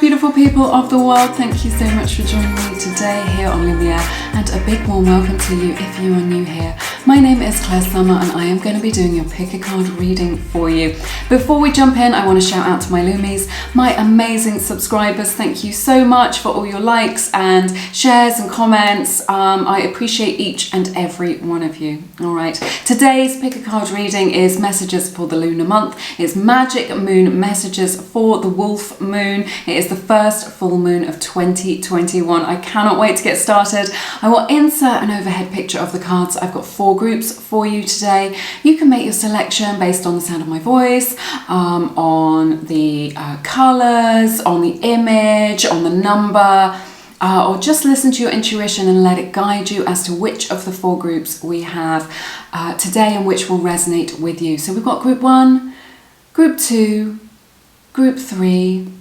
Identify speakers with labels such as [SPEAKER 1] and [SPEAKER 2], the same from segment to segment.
[SPEAKER 1] beautiful people of the world, thank you so much for joining me today here on Lumiere, and a big warm welcome to you if you are new here. My name is Claire and I am going to be doing your pick a card reading for you. Before we jump in, I want to shout out to my Lumies, my amazing subscribers. Thank you so much for all your likes and shares and comments. I appreciate each and every one of you. All right, today's pick a card reading is messages for the lunar month. It's magic moon messages for the wolf moon. It is the first full moon of 2021. I cannot wait to get started. I will insert an overhead picture of the cards. I've got 4 groups for you today. You can make your selection based on the sound of my voice, on the colours, on the image, on the number, or just listen to your intuition and let it guide you as to which of the 4 groups we have today and which will resonate with you. So we've got group 1, group 2, group 3,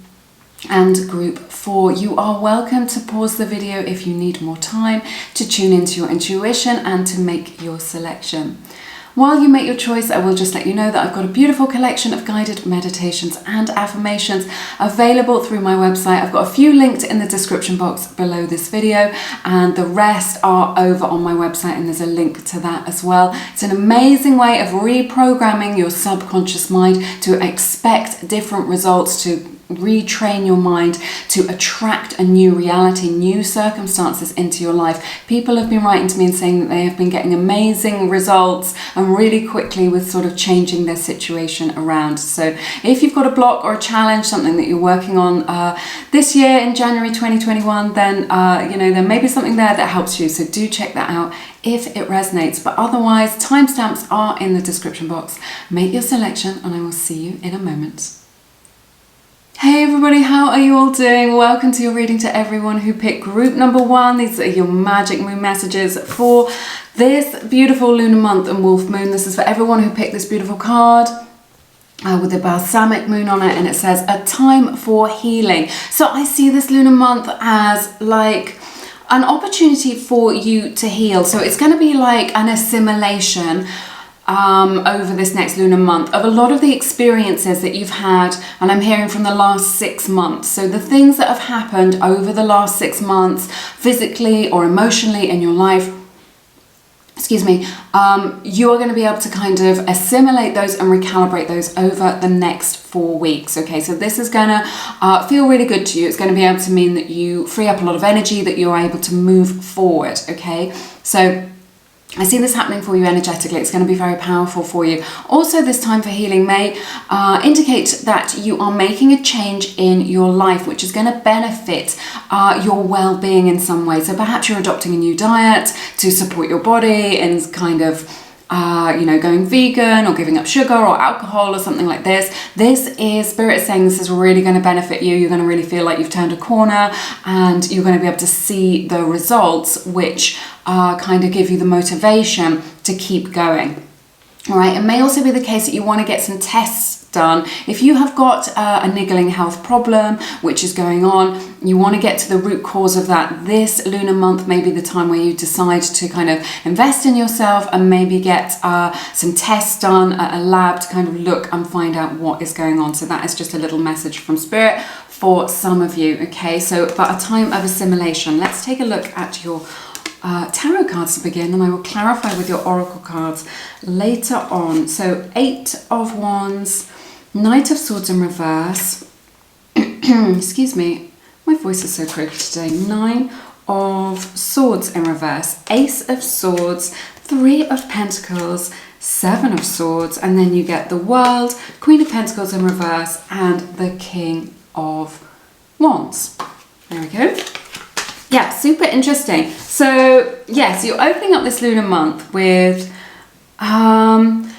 [SPEAKER 1] and group 4. You are welcome to pause the video if you need more time to tune into your intuition and to make your selection. While you make your choice, I will just let you know that I've got a beautiful collection of guided meditations and affirmations available through my website. I've got a few linked in the description box below this video, and the rest are over on my website, and there's a link to that as well. It's an amazing way of reprogramming your subconscious mind to expect different results, to retrain your mind to attract a new reality, new circumstances into your life. People have been writing to me and saying that they have been getting amazing results and really quickly with sort of changing their situation around. So if you've got a block or a challenge, something that you're working on this year in January 2021, then there may be something there that helps you. So do check that out if it resonates. But otherwise, timestamps are in the description box. Make your selection and I will see you in a moment. Hey everybody, how are you all doing? Welcome to your reading to everyone who picked group number 1. These are your magic moon messages for this beautiful lunar month and wolf moon. This is for everyone who picked this beautiful card with the balsamic moon on it, and it says a time for healing. So I see this lunar month as like an opportunity for you to heal. So it's going to be like an assimilation over this next lunar month of a lot of the experiences that you've had, and I'm hearing from the last 6 months. So the things that have happened over the last 6 months, physically or emotionally in your life, you are going to be able to kind of assimilate those and recalibrate those over the next 4 weeks. Okay, so this is going to feel really good to you. It's going to be able to mean that you free up a lot of energy, that you're able to move forward. Okay, so I see this happening for you energetically. It's going to be very powerful for you. Also, this time for healing may indicate that you are making a change in your life, which is going to benefit your well-being in some way. So perhaps you're adopting a new diet to support your body and kind of going vegan or giving up sugar or alcohol or something like this. This is Spirit saying this is really going to benefit you. You're going to really feel like you've turned a corner, and you're going to be able to see the results, which kind of give you the motivation to keep going. All right, it may also be the case that you want to get some tests done. If you have got a niggling health problem which is going on, you want to get to the root cause of that. This lunar month may be the time where you decide to kind of invest in yourself and maybe get some tests done at a lab to kind of look and find out what is going on. So that is just a little message from Spirit for some of you. Okay, so but a time of assimilation. Let's take a look at your tarot cards to begin, and I will clarify with your oracle cards later on. So 8 of Wands, Knight of Swords in reverse, excuse me, my voice is so croaky today, 9 of Swords in reverse, Ace of Swords, 3 of Pentacles, 7 of Swords, and then you get the World, Queen of Pentacles in reverse, and the King of Wands. There we go. Yeah, super interesting. So yes, you're opening up this lunar month with, I'm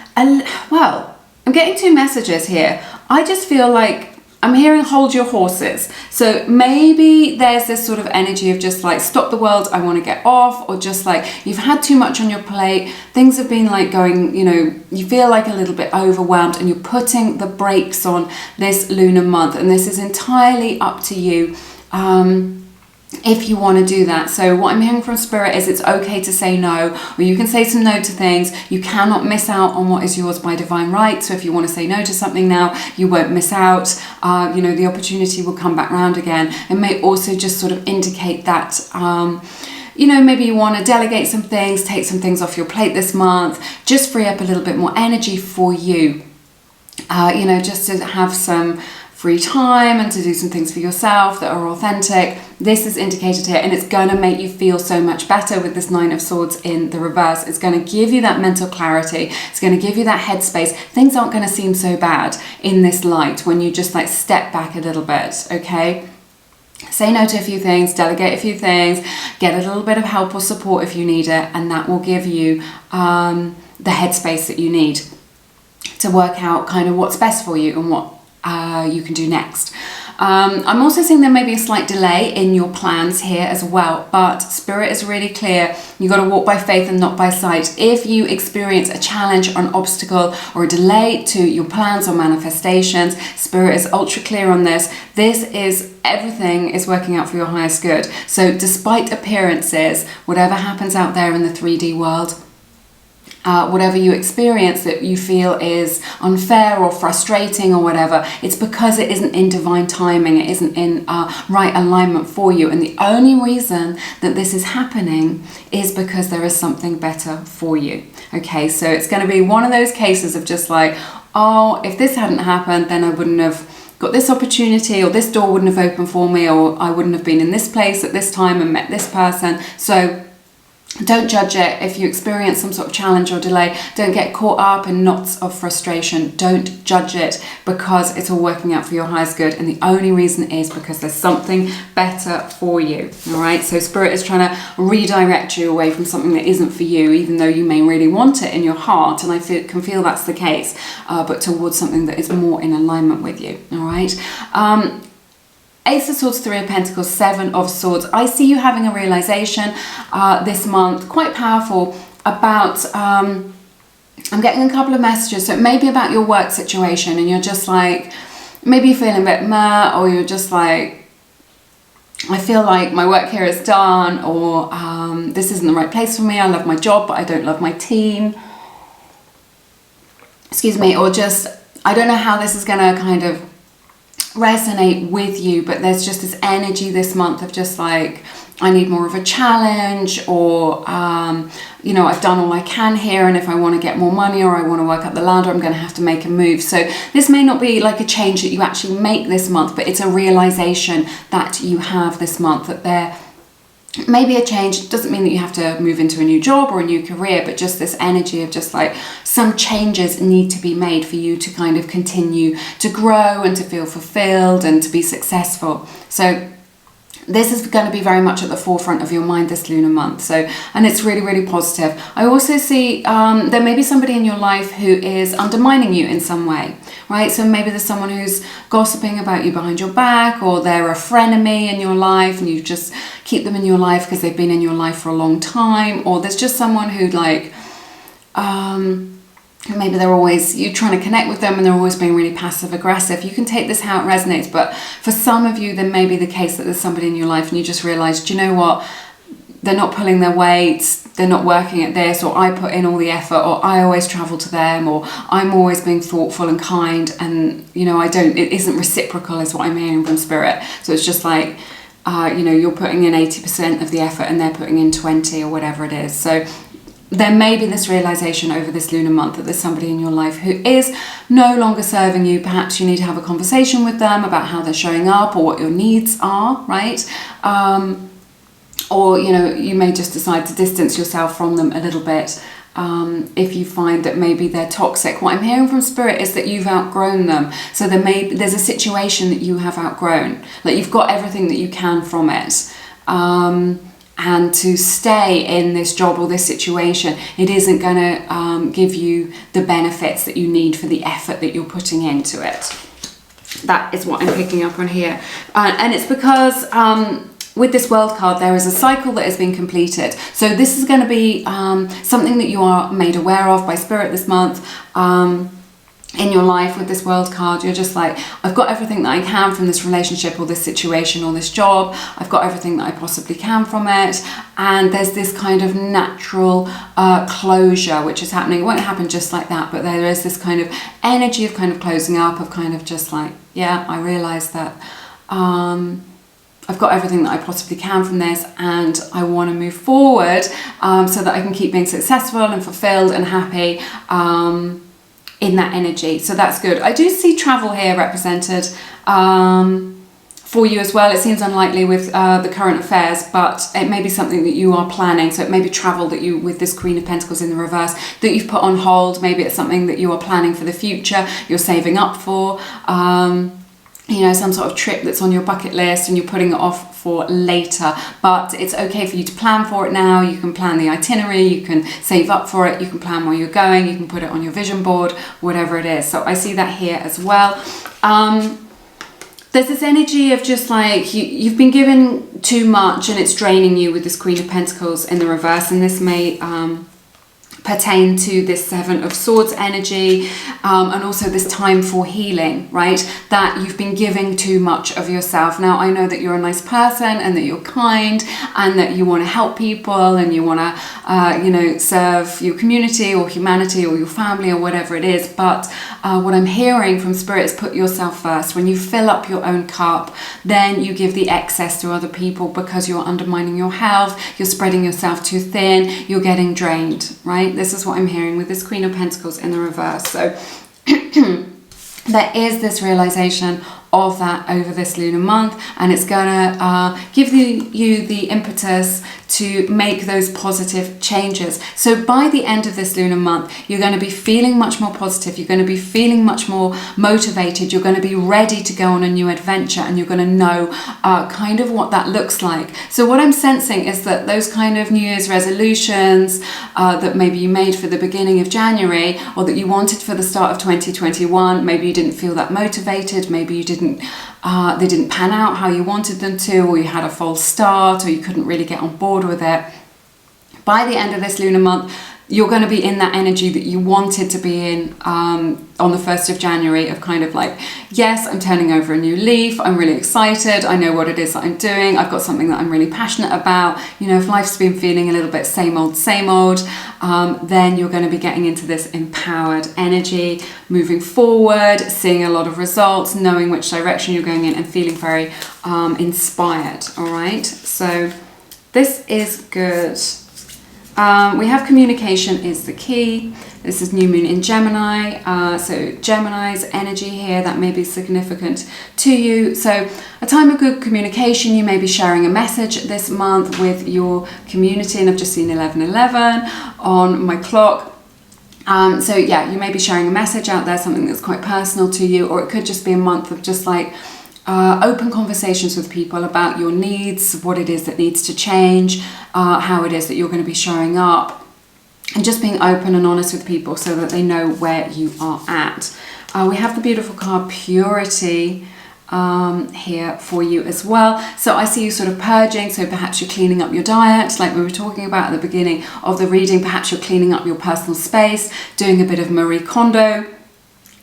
[SPEAKER 1] getting 2 messages here. I just feel like I'm hearing hold your horses. So maybe there's this sort of energy of just like, stop the world, I want to get off, or just like you've had too much on your plate. Things have been like going, you feel like a little bit overwhelmed, and you're putting the brakes on this lunar month. And this is entirely up to you. if you want to do that. So what I'm hearing from Spirit is it's okay to say no, or you can say some no to things. You cannot miss out on what is yours by divine right. So if you want to say no to something now, you won't miss out. You know, the opportunity will come back round again. It may also just sort of indicate that you know, maybe you want to delegate some things, take some things off your plate this month, just free up a little bit more energy for you. You know, just to have some free time and to do some things for yourself that are authentic. This is indicated here, and it's going to make you feel so much better with this 9 of Swords in the reverse. It's going to give you that mental clarity. It's going to give you that headspace. Things aren't going to seem so bad in this light when you just like step back a little bit, okay? Say no to a few things, delegate a few things, get a little bit of help or support if you need it, and that will give you the headspace that you need to work out kind of what's best for you and what you can do next. I'm also seeing there may be a slight delay in your plans here as well, but Spirit is really clear. You've got to walk by faith and not by sight. If you experience a challenge or an obstacle or a delay to your plans or manifestations, Spirit is ultra clear on this. This is everything is working out for your highest good. So despite appearances, whatever happens out there in the 3D world, whatever you experience that you feel is unfair or frustrating or whatever, it's because it isn't in divine timing, it isn't in right alignment for you. And the only reason that this is happening is because there is something better for you. Okay, so it's going to be one of those cases of just like, oh, if this hadn't happened, then I wouldn't have got this opportunity, or this door wouldn't have opened for me, or I wouldn't have been in this place at this time and met this person. So don't judge it. If you experience some sort of challenge or delay, don't get caught up in knots of frustration. Don't judge it, because it's all working out for your highest good. And the only reason is because there's something better for you. All right. So Spirit is trying to redirect you away from something that isn't for you, even though you may really want it in your heart. And I can feel that's the case, but towards something that is more in alignment with you. All right. Ace of Swords, 3 of Pentacles, 7 of Swords. I see you having a realization this month, quite powerful, about, I'm getting a couple of messages, so it may be about your work situation, and you're just like, maybe you're feeling a bit meh, or you're just like, I feel like my work here is done, or this isn't the right place for me, I love my job, but I don't love my team. Excuse me, or just, I don't know how this is going to kind of resonate with you, but there's just this energy this month of just like, I need more of a challenge, or you know, I've done all I can here, and if I want to get more money or I want to work up the ladder, I'm going to have to make a move. So this may not be like a change that you actually make this month, but it's a realization that you have this month, that there maybe a change. It doesn't mean that you have to move into a new job or a new career, but just this energy of just like some changes need to be made for you to kind of continue to grow and to feel fulfilled and to be successful. So this is going to be very much at the forefront of your mind this lunar month. So, and it's really, really positive. I also see there may be somebody in your life who is undermining you in some way, right? So maybe there's someone who's gossiping about you behind your back, or they're a frenemy in your life and you just keep them in your life because they've been in your life for a long time. Or there's just someone who like, maybe they're always, you're trying to connect with them and they're always being really passive aggressive. You can take this how it resonates, but for some of you, there may be the case that there's somebody in your life and you just realize, do you know what? They're not pulling their weight, they're not working at this, or I put in all the effort, or I always travel to them, or I'm always being thoughtful and kind, and you know, it isn't reciprocal is what I'm hearing from Spirit. So it's just like, you know, you're putting in 80% of the effort and they're putting in 20 or whatever it is. So there may be this realization over this lunar month that there's somebody in your life who is no longer serving you. Perhaps you need to have a conversation with them about how they're showing up or what your needs are, right? Or, you know, you may just decide to distance yourself from them a little bit if you find that maybe they're toxic. What I'm hearing from Spirit is that you've outgrown them. So there's a situation that you have outgrown, like you've got everything that you can from it. And to stay in this job or this situation, it isn't going to give you the benefits that you need for the effort that you're putting into it. That is what I'm picking up on here. And it's because with this World card, there is a cycle that has been completed. So this is going to be something that you are made aware of by Spirit this month. in your life with this World card. You're just like, I've got everything that I can from this relationship or this situation or this job. I've got everything that I possibly can from it. And there's this kind of natural closure which is happening. It won't happen just like that, but there is this kind of energy of kind of closing up, of kind of just like, yeah, I realize that I've got everything that I possibly can from this, and I want to move forward so that I can keep being successful and fulfilled and happy in that energy. So that's good. I do see travel here represented for you as well. It seems unlikely with the current affairs, but it may be something that you are planning. So it may be travel that you, with this Queen of Pentacles in the reverse, that you've put on hold. Maybe it's something that you are planning for the future, you're saving up for. You know, some sort of trip that's on your bucket list and you're putting it off for later, but it's okay for you to plan for it now. You can plan the itinerary, you can save up for it, you can plan where you're going, you can put it on your vision board, whatever it is. So I see that here as well. There's this energy of just like you've been given too much and it's draining you with this Queen of Pentacles in the reverse, and this may pertain to this Seven of Swords energy, and also this time for healing, right? That you've been giving too much of yourself. Now, I know that you're a nice person and that you're kind and that you want to help people and you want to, you know, serve your community or humanity or your family or whatever it is. But what I'm hearing from Spirit is put yourself first. When you fill up your own cup, then you give the excess to other people because you're undermining your health, you're spreading yourself too thin, you're getting drained, right? This is what I'm hearing with this Queen of Pentacles in the reverse. So there is this realization of that over this lunar month, and it's gonna give you the impetus to make those positive changes. So by the end of this lunar month, you're going to be feeling much more positive, you're going to be feeling much more motivated, you're going to be ready to go on a new adventure, and you're going to know kind of what that looks like. So what I'm sensing is that those kind of New Year's resolutions that maybe you made for the beginning of January, or that you wanted for the start of 2021, maybe you didn't feel that motivated, maybe you didn't they didn't pan out how you wanted them to, or you had a false start, or you couldn't really get on board with it. By the end of this lunar month, you're going to be in that energy that you wanted to be in on the 1st of January, of kind of like, yes, I'm turning over a new leaf, I'm really excited, I know what it is that I'm doing, I've got something that I'm really passionate about. You know, if life's been feeling a little bit same old, then you're going to be getting into this empowered energy, moving forward, seeing a lot of results, knowing which direction you're going in, and feeling very inspired. All right, so this is good. We have communication is the key. This is new moon in Gemini. So Gemini's energy here, that may be significant to you. So a time of good communication, you may be sharing a message this month with your community. And I've just seen 11:11 on my clock. So yeah, you may be sharing a message out there, something that's quite personal to you, or it could just be a month of just like open conversations with people about your needs, what it is that needs to change, how it is that you're going to be showing up, and just being open and honest with people so that they know where you are at. We have the beautiful card Purity here for you as well. So I see you sort of purging, so perhaps you're cleaning up your diet, like we were talking about at the beginning of the reading. Perhaps you're cleaning up your personal space, doing a bit of Marie Kondo,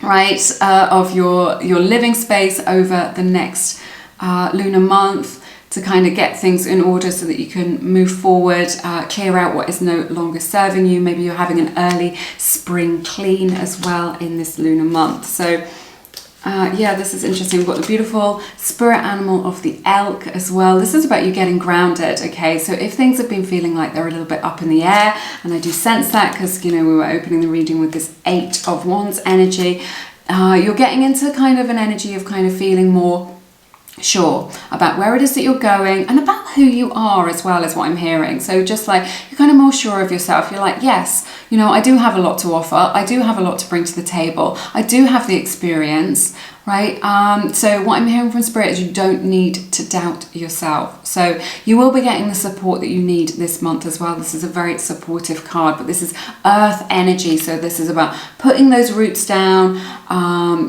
[SPEAKER 1] right, of your living space over the next lunar month, to kind of get things in order so that you can move forward, clear out what is no longer serving you. Maybe you're having an early spring clean as well in this lunar month. So yeah, this is interesting. We've got the beautiful spirit animal of the elk as well. This is about you getting grounded, okay? So if things have been feeling like they're a little bit up in the air, and I do sense that because, you know, we were opening the reading with this 8 of Wands energy, you're getting into kind of an energy of kind of feeling more sure about where it is that you're going and about who you are as well, is what I'm hearing. So just like you're kind of more sure of yourself. You're like, yes, you know, I do have a lot to offer, I do have a lot to bring to the table, I do have the experience, right? So what I'm hearing from Spirit is you don't need to doubt yourself. So you will be getting the support that you need this month as well. This is a very supportive card, but this is earth energy. So this is about putting those roots down,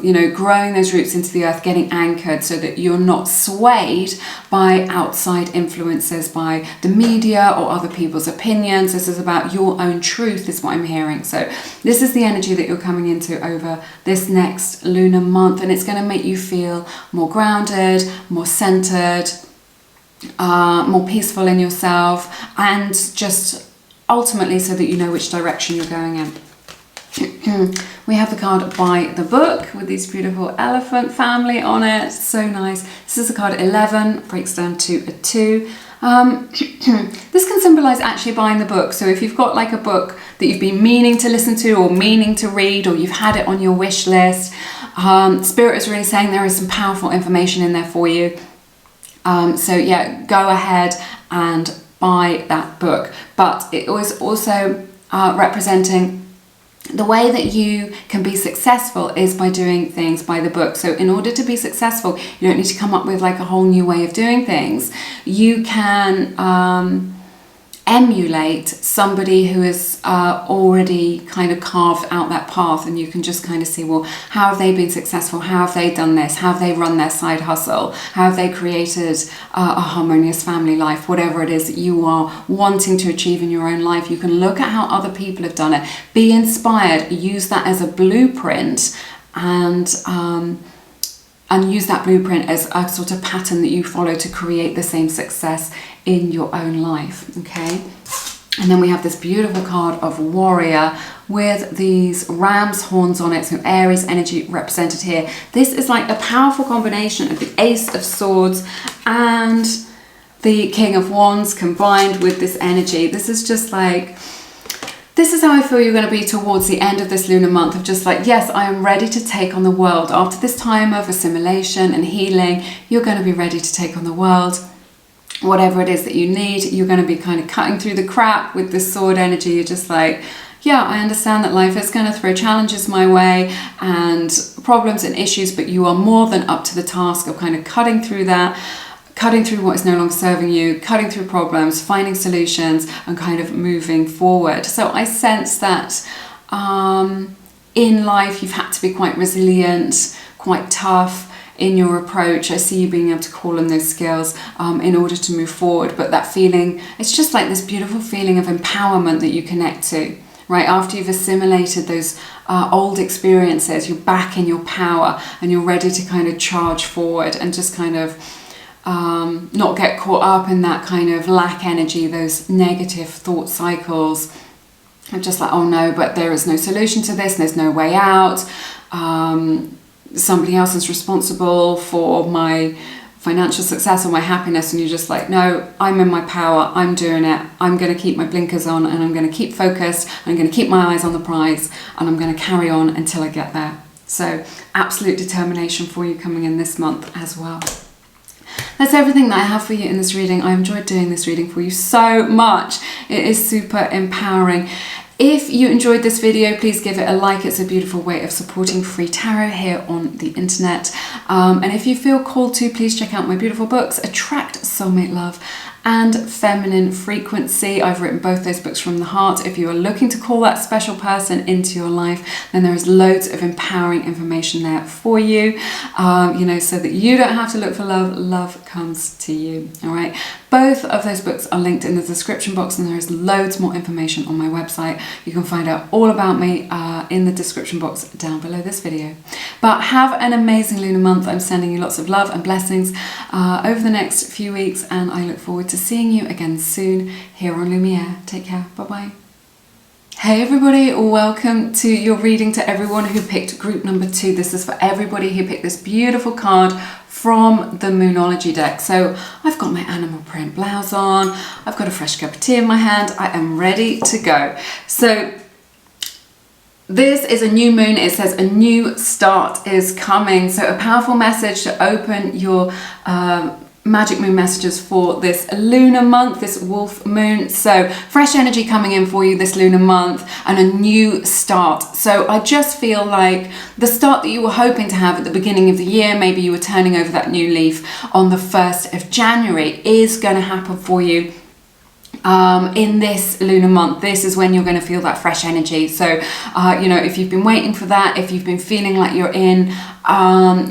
[SPEAKER 1] you know, growing those roots into the earth, getting anchored so that you're not swayed by outside influences, by the media or other people's opinions. This is about your own truth, is what I'm hearing. So this is the energy that you're coming into over this next lunar month, and it's going to make you feel more grounded, more centered, more peaceful in yourself, and just ultimately so that you know which direction you're going in. We have the card By the Book with these beautiful elephant family on it. So nice. This is the card 11, breaks down to a 2. This can symbolize actually buying the book. So if you've got like a book that you've been meaning to listen to or meaning to read, or you've had it on your wish list, Spirit is really saying there is some powerful information in there for you. So yeah, go ahead and buy that book. But it was also representing the way that you can be successful is by doing things by the book. So in order to be successful, you don't need to come up with like a whole new way of doing things. You can emulate somebody who has already kind of carved out that path, and you can just kind of see, well, how have they been successful? How have they done this? How have they run their side hustle? How have they created a harmonious family life? Whatever it is that you are wanting to achieve in your own life, you can look at how other people have done it, be inspired, use that as a blueprint, and use that blueprint as a sort of pattern that you follow to create the same success in your own life, okay? And then we have this beautiful card of Warrior with these ram's horns on it, so Aries energy represented here. This is like a powerful combination of the Ace of Swords and the King of Wands combined with this energy. This is just like, this is how I feel you're going to be towards the end of this lunar month, of just like, yes, I am ready to take on the world. After this time of assimilation and healing, you're going to be ready to take on the world. Whatever it is that you need, you're going to be kind of cutting through the crap with this sword energy. You're just like, yeah, I understand that life is going to throw challenges my way and problems and issues, but you are more than up to the task of kind of cutting through that, cutting through what is no longer serving you, cutting through problems, finding solutions, and kind of moving forward. So I sense that in life you've had to be quite resilient, quite tough in your approach. I see you being able to call on those skills in order to move forward. But that feeling, it's just like this beautiful feeling of empowerment that you connect to, right? After you've assimilated those old experiences, you're back in your power and you're ready to kind of charge forward and just kind of not get caught up in that kind of lack energy, those negative thought cycles. I'm just like, oh no, but there is no solution to this, there's no way out. Somebody else is responsible for my financial success or my happiness, and you're just like, no, I'm in my power, I'm doing it, I'm going to keep my blinkers on, and I'm going to keep focused, I'm going to keep my eyes on the prize, and I'm going to carry on until I get there. So absolute determination for you coming in this month as well. That's everything that I have for you in this reading. I enjoyed doing this reading for you so much. It is super empowering. If you enjoyed this video, please give it a like. It's a beautiful way of supporting free tarot here on the internet. And if you feel called to, please check out my beautiful books, Attract Soulmate Love and Feminine Frequency. I've written both those books from the heart. If you are looking to call that special person into your life, then there is loads of empowering information there for you, you know, so that you don't have to look for love, love comes to you, all right? Both of those books are linked in the description box, and there is loads more information on my website. You can find out all about me in the description box down below this video. But have an amazing lunar month. I'm sending you lots of love and blessings over the next few weeks, and I look forward to seeing you again soon here on Lumiere. Take care. Bye-bye. Hey everybody, welcome to your reading. To everyone who picked group number 2, this is for everybody who picked this beautiful card from the Moonology deck. So I've got my animal print blouse on, I've got a fresh cup of tea in my hand, I am ready to go. So this is a new moon. It says a new start is coming. So a powerful message to open your magic moon messages for this lunar month, this wolf moon. So fresh energy coming in for you this lunar month and a new start. So I just feel like the start that you were hoping to have at the beginning of the year, maybe you were turning over that new leaf on the 1st of January, is going to happen for you in this lunar month. This is when you're going to feel that fresh energy. So, you know, if you've been waiting for that, if you've been feeling like you're in,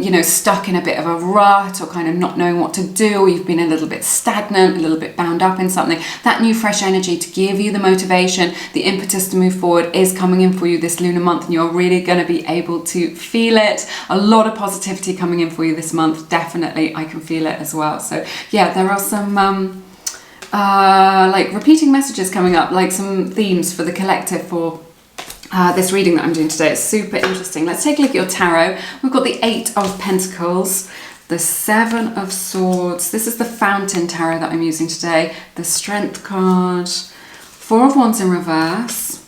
[SPEAKER 1] you know, stuck in a bit of a rut or kind of not knowing what to do, or you've been a little bit stagnant, a little bit bound up in something, that new fresh energy to give you the motivation, the impetus to move forward is coming in for you this lunar month, and you're really going to be able to feel it. A lot of positivity coming in for you this month. Definitely, I can feel it as well. So yeah, there are some like repeating messages coming up, like some themes for the collective for this reading that I'm doing today. It's super interesting. Let's take a look at your tarot. We've got the 8 of Pentacles, the 7 of Swords. This is the Fountain Tarot that I'm using today. The Strength card, 4 of Wands in reverse,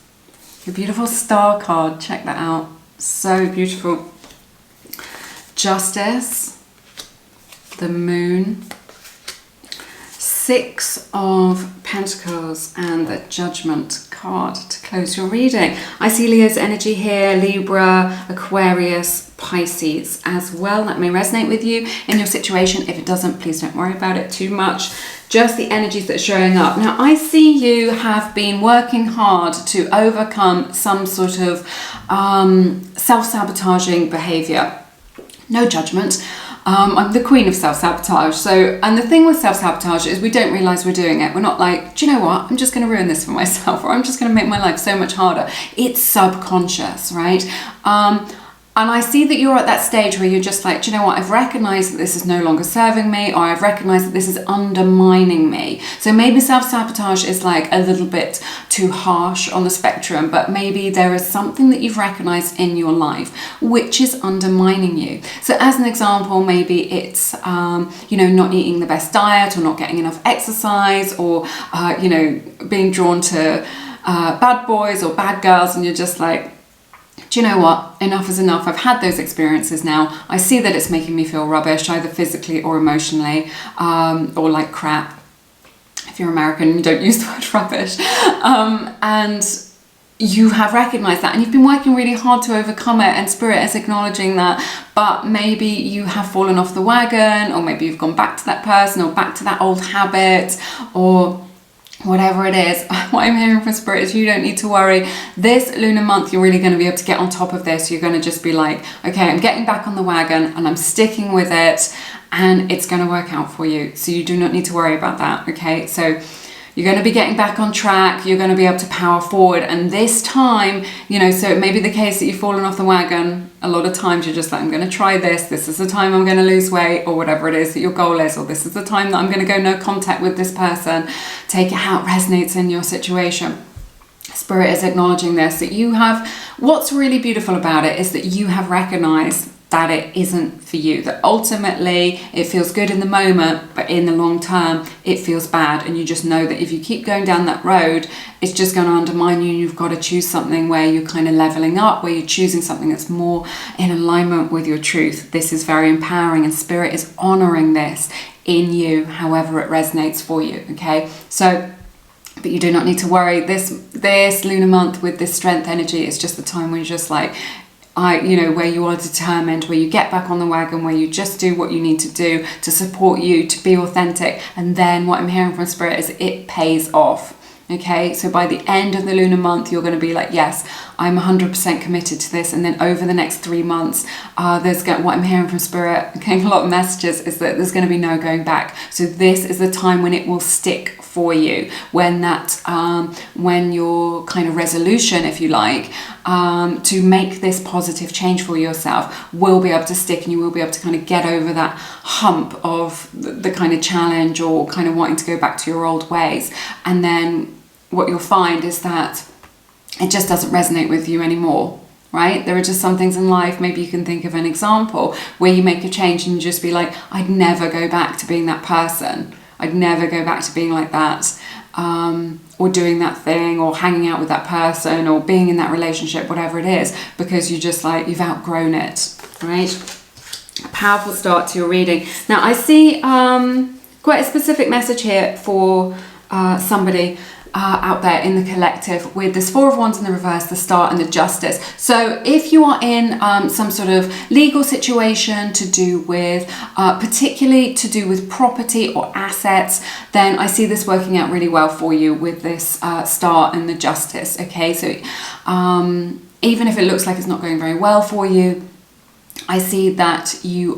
[SPEAKER 1] your beautiful Star card. Check that out. So beautiful. Justice, the Moon, 6 of Pentacles, and the Judgment card to close your reading. I see Leo's energy here, Libra, Aquarius, Pisces as well. That may resonate with you in your situation. If it doesn't, please don't worry about it too much. Just the energies that are showing up. Now, I see you have been working hard to overcome some sort of self-sabotaging behavior. No judgment. I'm the queen of self-sabotage. So, and the thing with self-sabotage is we don't realize we're doing it. We're not like, do you know what? I'm just going to ruin this for myself, or I'm just going to make my life so much harder. It's subconscious, right? And I see that you're at that stage where you're just like, do you know what? I've recognized that this is no longer serving me, or I've recognized that this is undermining me. So maybe self-sabotage is like a little bit too harsh on the spectrum, but maybe there is something that you've recognized in your life which is undermining you. So as an example, maybe it's, you know, not eating the best diet, or not getting enough exercise, or, you know, being drawn to bad boys or bad girls, and you're just like, do you know what? Enough is enough. I've had those experiences now. I see that it's making me feel rubbish, either physically or emotionally, or like crap. If you're American, you don't use the word rubbish. And you have recognized that, and you've been working really hard to overcome it, and Spirit is acknowledging that, but maybe you have fallen off the wagon, or maybe you've gone back to that person, or back to that old habit, or whatever it is. What I'm hearing from Spirit is you don't need to worry. This lunar month, you're really going to be able to get on top of this. You're going to just be like, okay, I'm getting back on the wagon and I'm sticking with it, and it's going to work out for you. So you do not need to worry about that. Okay, so you're going to be getting back on track. You're going to be able to power forward. And this time, you know, so it may be the case that you've fallen off the wagon. A lot of times you're just like, I'm going to try this. This is the time I'm going to lose weight, or whatever it is that your goal is. Or this is the time that I'm going to go no contact with this person. Take it how it resonates in your situation. Spirit is acknowledging this, that you have, what's really beautiful about it is that you have recognized that it isn't for you, that ultimately it feels good in the moment, but in the long term it feels bad, and you just know that if you keep going down that road, it's just going to undermine you. You've got to choose something where you're kind of leveling up, where you're choosing something that's more in alignment with your truth. This is very empowering, and Spirit is honoring this in you, however it resonates for you. Okay, so but you do not need to worry. This lunar month with this strength energy is just the time when you're just like, you know, where you are determined, where you get back on the wagon, where you just do what you need to do to support you, to be authentic. And then what I'm hearing from Spirit is it pays off. Okay, so by the end of the lunar month, you're going to be like, yes, I'm 100% committed to this. And then over the next 3 months, what I'm hearing from Spirit, getting a lot of messages, is that there's going to be no going back. So this is the time when it will stick for you, when that, when your kind of resolution, if you like, to make this positive change for yourself will be able to stick, and you will be able to kind of get over that hump of the kind of challenge, or kind of wanting to go back to your old ways. And then what you'll find is that it just doesn't resonate with you anymore, right? There are just some things in life, maybe you can think of an example where you make a change and you just be like, I'd never go back to being that person. I'd never go back to being like that, or doing that thing, or hanging out with that person, or being in that relationship, whatever it is, because you just like, you've outgrown it, right? A powerful start to your reading. Now I see quite a specific message here for somebody out there in the collective, with this Four of Wands in the reverse, the Star and the Justice. So if you are in some sort of legal situation to do with, particularly to do with property or assets, then I see this working out really well for you with this Star and the Justice. Okay, so even if it looks like it's not going very well for you, I see that you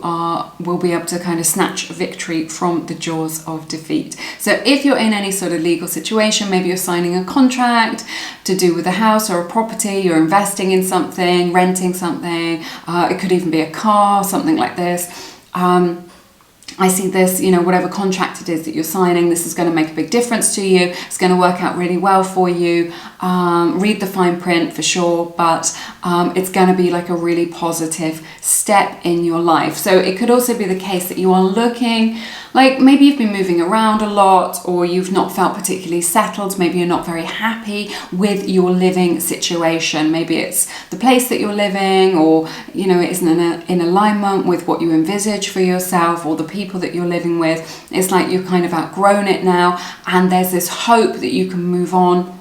[SPEAKER 1] will be able to kind of snatch victory from the jaws of defeat. So if you're in any sort of legal situation, maybe you're signing a contract to do with a house or a property, you're investing in something, renting something, it could even be a car, something like this. I see this, you know, whatever contract it is that you're signing, this is going to make a big difference to you. It's going to work out really well for you. Read the fine print for sure, but it's going to be like a really positive step in your life. So it could also be the case that you are looking, like maybe you've been moving around a lot, or you've not felt particularly settled. Maybe you're not very happy with your living situation. Maybe it's the place that you're living, or, you know, it isn't in alignment with what you envisage for yourself, or the people that you're living with. It's like you've kind of outgrown it now, and there's this hope that you can move on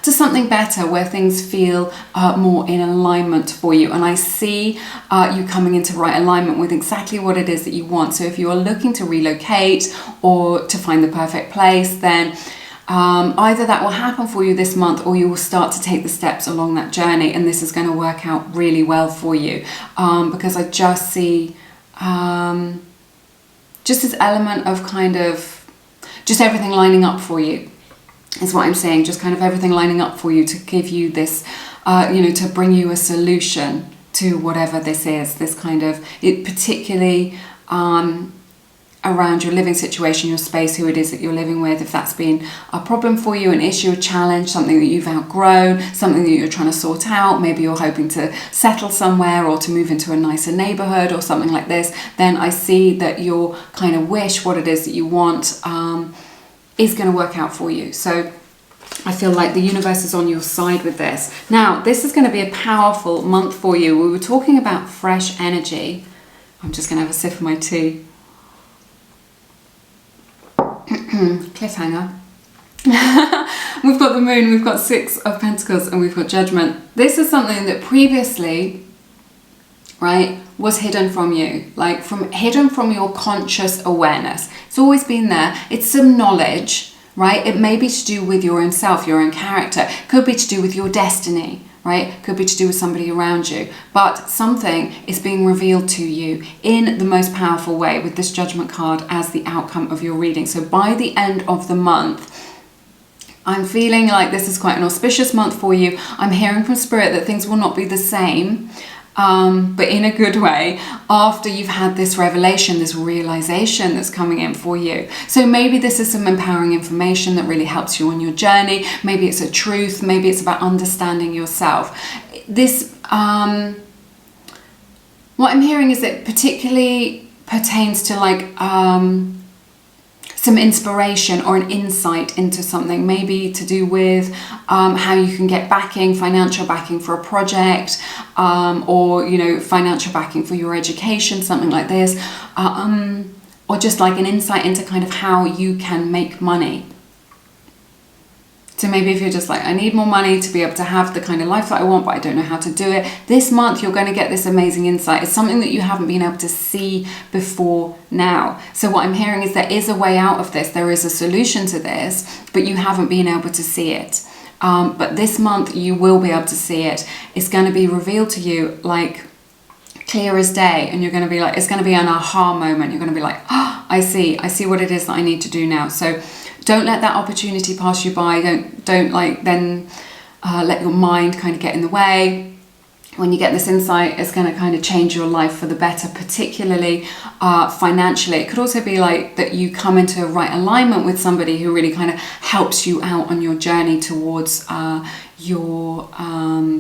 [SPEAKER 1] to something better, where things feel more in alignment for you. And I see you coming into right alignment with exactly what it is that you want. So if you are looking to relocate or to find the perfect place, then either that will happen for you this month, or you will start to take the steps along that journey, and this is going to work out really well for you, because I just see just this element of kind of just everything lining up for you is what I'm saying. Just kind of everything lining up for you to give you this, you know, to bring you a solution to whatever this is, this kind of, it particularly around your living situation, your space, who it is that you're living with. If that's been a problem for you, an issue, a challenge, something that you've outgrown, something that you're trying to sort out, maybe you're hoping to settle somewhere or to move into a nicer neighborhood or something like this, then I see that your kind of wish, what it is that you want, is going to work out for you. So I feel like the universe is on your side with this. Now, this is going to be a powerful month for you. We were talking about fresh energy. I'm just going to have a sip of my tea. Cliffhanger. We've got the moon, we've got Six of Pentacles, and we've got Judgment. This is something that previously, right, was hidden from you, like hidden from your conscious awareness. It's always been there. It's some knowledge, right? It may be to do with your own self, your own character. Could be to do with your destiny, right? Could be to do with somebody around you. But something is being revealed to you in the most powerful way with this Judgment card as the outcome of your reading. So by the end of the month, I'm feeling like this is quite an auspicious month for you. I'm hearing from Spirit that things will not be the same, but in a good way, after you've had this revelation, this realization that's coming in for you. So maybe this is some empowering information that really helps you on your journey. Maybe it's a truth. Maybe it's about understanding yourself. This, what I'm hearing is it particularly pertains to like some inspiration or an insight into something, maybe to do with how you can get backing, financial backing for a project, or, you know, financial backing for your education, something like this, or just like an insight into kind of how you can make money. So maybe if you're just like, I need more money to be able to have the kind of life that I want, but I don't know how to do it. This month, you're going to get this amazing insight. It's something that you haven't been able to see before now. So what I'm hearing is there is a way out of this. There is a solution to this, but you haven't been able to see it. But this month, you will be able to see it. It's going to be revealed to you like clear as day. And you're going to be like, it's going to be an aha moment. You're going to be like, oh, I see what it is that I need to do now. So don't let that opportunity pass you by. Don't like then let your mind kind of get in the way. When you get this insight, it's going to kind of change your life for the better, particularly financially. It could also be like that you come into right alignment with somebody who really kind of helps you out on your journey towards your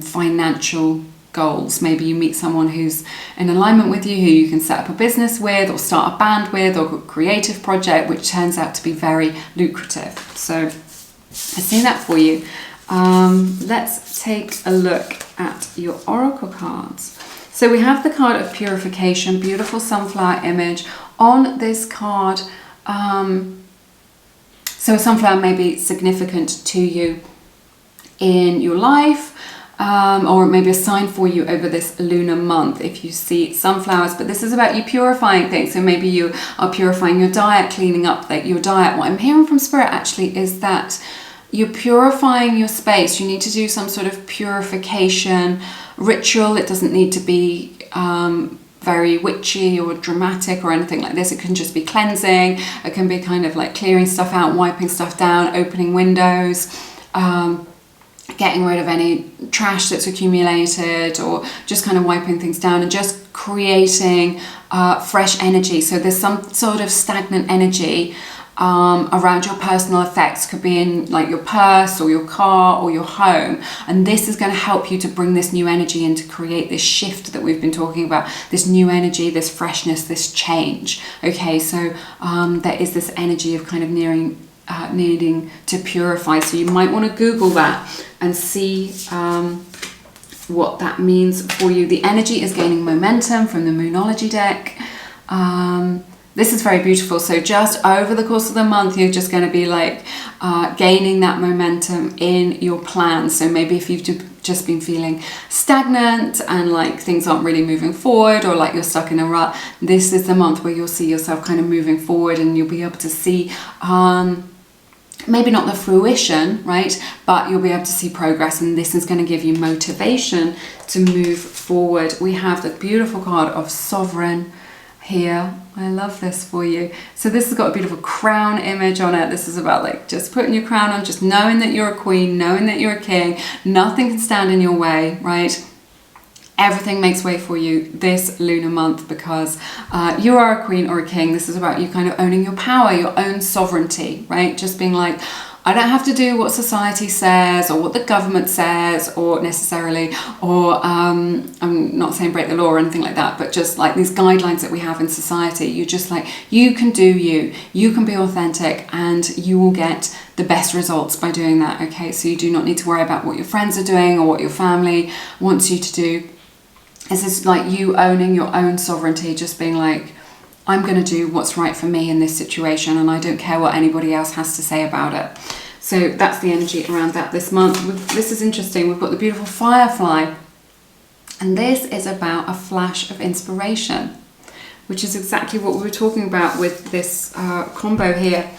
[SPEAKER 1] financial goals. Maybe you meet someone who's in alignment with you, who you can set up a business with, or start a band with, or a creative project, which turns out to be very lucrative. So I see that for you. Let's take a look at your oracle cards. So we have the card of purification, beautiful sunflower image on this card. So a sunflower may be significant to you in your life, or it may be a sign for you over this lunar month if you see sunflowers. But this is about you purifying things. So maybe you are purifying your diet, cleaning up your diet. What I'm hearing from Spirit actually is that you're purifying your space. You need to do some sort of purification ritual. It doesn't need to be very witchy or dramatic or anything like this. It can just be cleansing. It can be kind of like clearing stuff out, wiping stuff down, opening windows, getting rid of any trash that's accumulated, or just kind of wiping things down and just creating fresh energy. So there's some sort of stagnant energy around your personal effects. Could be in like your purse or your car or your home, and this is going to help you to bring this new energy in to create this shift that we've been talking about, this new energy, this freshness, this change. Okay, so there is this energy of kind of needing to purify. So you might want to Google that and see what that means for you. The energy is gaining momentum from the Moonology deck. This is very beautiful. So just over the course of the month, you're just going to be like gaining that momentum in your plans. So maybe if you've just been feeling stagnant and like things aren't really moving forward, or like you're stuck in a rut, this is the month where you'll see yourself kind of moving forward, and you'll be able to see maybe not the fruition, right? But you'll be able to see progress, and this is going to give you motivation to move forward. We have the beautiful card of Sovereign here. I love this for you. So this has got a beautiful crown image on it. This is about like just putting your crown on, just knowing that you're a queen, knowing that you're a king. Nothing can stand in your way, right? Everything makes way for you this lunar month because you are a queen or a king. This is about you kind of owning your power, your own sovereignty, right? Just being like, I don't have to do what society says or what the government says, or necessarily, or I'm not saying break the law or anything like that, but just like these guidelines that we have in society. You just like, you can do you can be authentic, and you will get the best results by doing that. Okay, so you do not need to worry about what your friends are doing or what your family wants you to do. This is like you owning your own sovereignty, just being like, I'm going to do what's right for me in this situation, and I don't care what anybody else has to say about it. So that's the energy around that this month. This is interesting. We've got the beautiful firefly, and this is about a flash of inspiration, which is exactly what we were talking about with this combo here.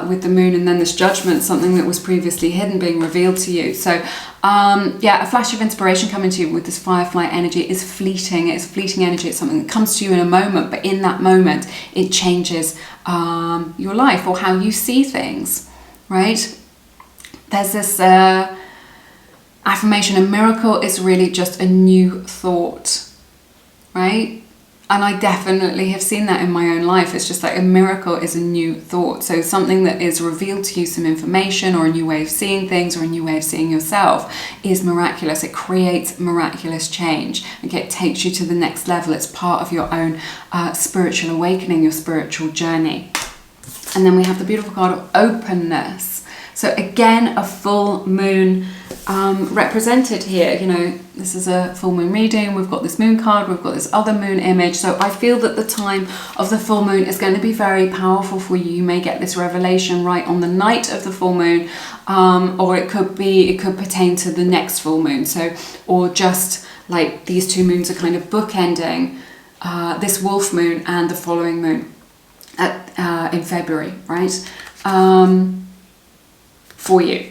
[SPEAKER 1] With the moon and then this judgment, something that was previously hidden being revealed to you. So yeah, a flash of inspiration coming to you with this firefly energy is fleeting. It's fleeting energy. It's something that comes to you in a moment, but in that moment it changes your life or how you see things, right? There's this affirmation, a miracle is really just a new thought, right? And I definitely have seen that in my own life. It's just like a miracle is a new thought. So something that is revealed to you, some information or a new way of seeing things or a new way of seeing yourself, is miraculous. It creates miraculous change. Okay, it takes you to the next level. It's part of your own spiritual awakening, your spiritual journey. And then we have the beautiful card of openness. So again, a full moon represented here. You know, this is a full moon reading. We've got this moon card, we've got this other moon image. So I feel that the time of the full moon is going to be very powerful for you. You may get this revelation right on the night of the full moon, or it could pertain to the next full moon. So, or just like these two moons are kind of bookending this wolf moon and the following moon in February, right? For you.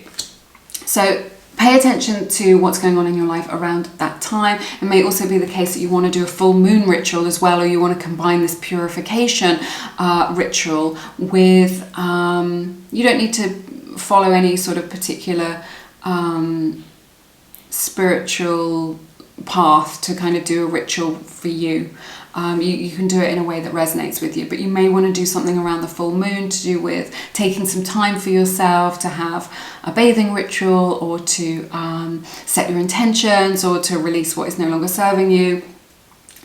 [SPEAKER 1] So pay attention to what's going on in your life around that time. It may also be the case that you want to do a full moon ritual as well, or you want to combine this purification ritual with, you don't need to follow any sort of particular spiritual path to kind of do a ritual for you. You can do it in a way that resonates with you, but you may want to do something around the full moon to do with taking some time for yourself, to have a bathing ritual, or to set your intentions, or to release what is no longer serving you,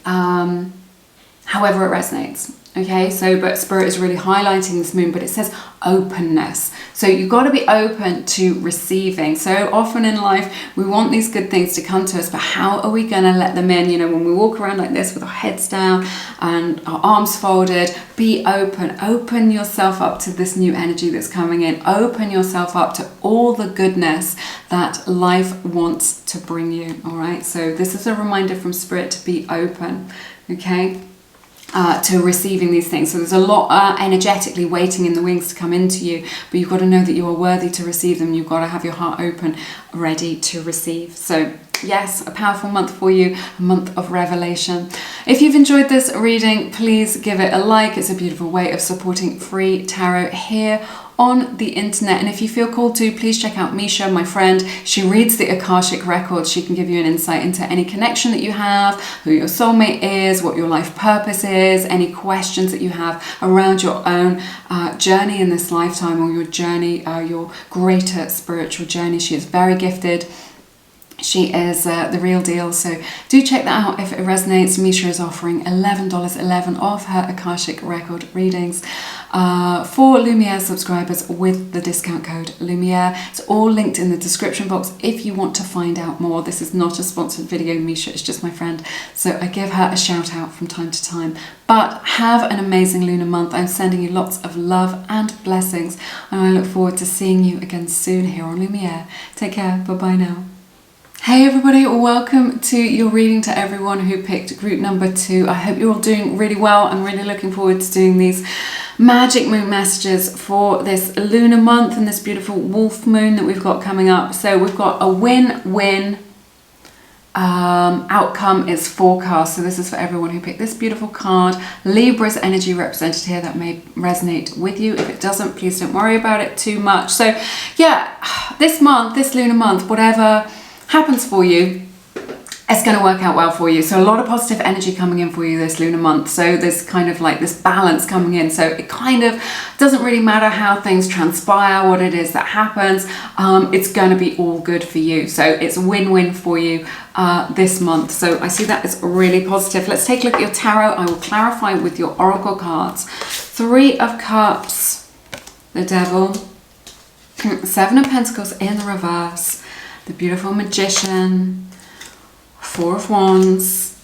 [SPEAKER 1] however it resonates. Okay, so but Spirit is really highlighting this moon, but it says openness. So you've got to be open to receiving. So often in life, we want these good things to come to us, but how are we going to let them in? You know, when we walk around like this with our heads down and our arms folded, be open. Open yourself up to this new energy that's coming in. Open yourself up to all the goodness that life wants to bring you, all right? So this is a reminder from Spirit to be open, okay? To receiving these things. So there's a lot energetically waiting in the wings to come into you, but you've got to know that you are worthy to receive them. You've got to have your heart open, ready to receive. So yes, a powerful month for you, a month of revelation. If you've enjoyed this reading, please give it a like. It's a beautiful way of supporting free tarot here on the internet. And if you feel called to, please check out Misha, my friend. She reads the Akashic records. She can give you an insight into any connection that you have, who your soulmate is, what your life purpose is, any questions that you have around your own journey in this lifetime, or your journey, your greater spiritual journey. She is very gifted. She is the real deal, so do check that out if it resonates. Misha is offering $11.11 off her Akashic record readings for Lumiere subscribers with the discount code Lumiere. It's all linked in the description box if you want to find out more. This is not a sponsored video. Misha is just my friend, so I give her a shout out from time to time. But have an amazing lunar month. I'm sending you lots of love and blessings, and I look forward to seeing you again soon here on Lumiere. Take care. Bye-bye now. Hey everybody, welcome to your reading to everyone who picked group number 2. I hope you're all doing really well. I'm really looking forward to doing these magic moon messages for this lunar month and this beautiful wolf moon that we've got coming up. So we've got a win-win outcome is forecast. So this is for everyone who picked this beautiful card. Libra's energy represented here. That may resonate with you. If it doesn't, please don't worry about it too much. So yeah, this month, this lunar month, whatever happens for you, it's going to work out well for you. So a lot of positive energy coming in for you this lunar month. So there's kind of like this balance coming in. So it kind of doesn't really matter how things transpire, what it is that happens. It's going to be all good for you. So it's win-win for you this month. So I see that as really positive. Let's take a look at your tarot. I will clarify with your oracle cards. 3 of Cups, the Devil, 7 of Pentacles in the reverse, the beautiful Magician, 4 of Wands,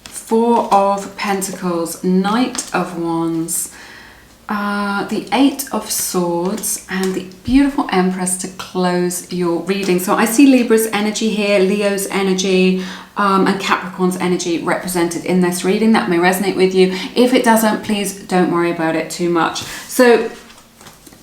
[SPEAKER 1] 4 of Pentacles, Knight of Wands, the 8 of Swords, and the beautiful Empress to close your reading. So I see Libra's energy here, Leo's energy, and Capricorn's energy represented in this reading. That may resonate with you. If it doesn't, please don't worry about it too much. So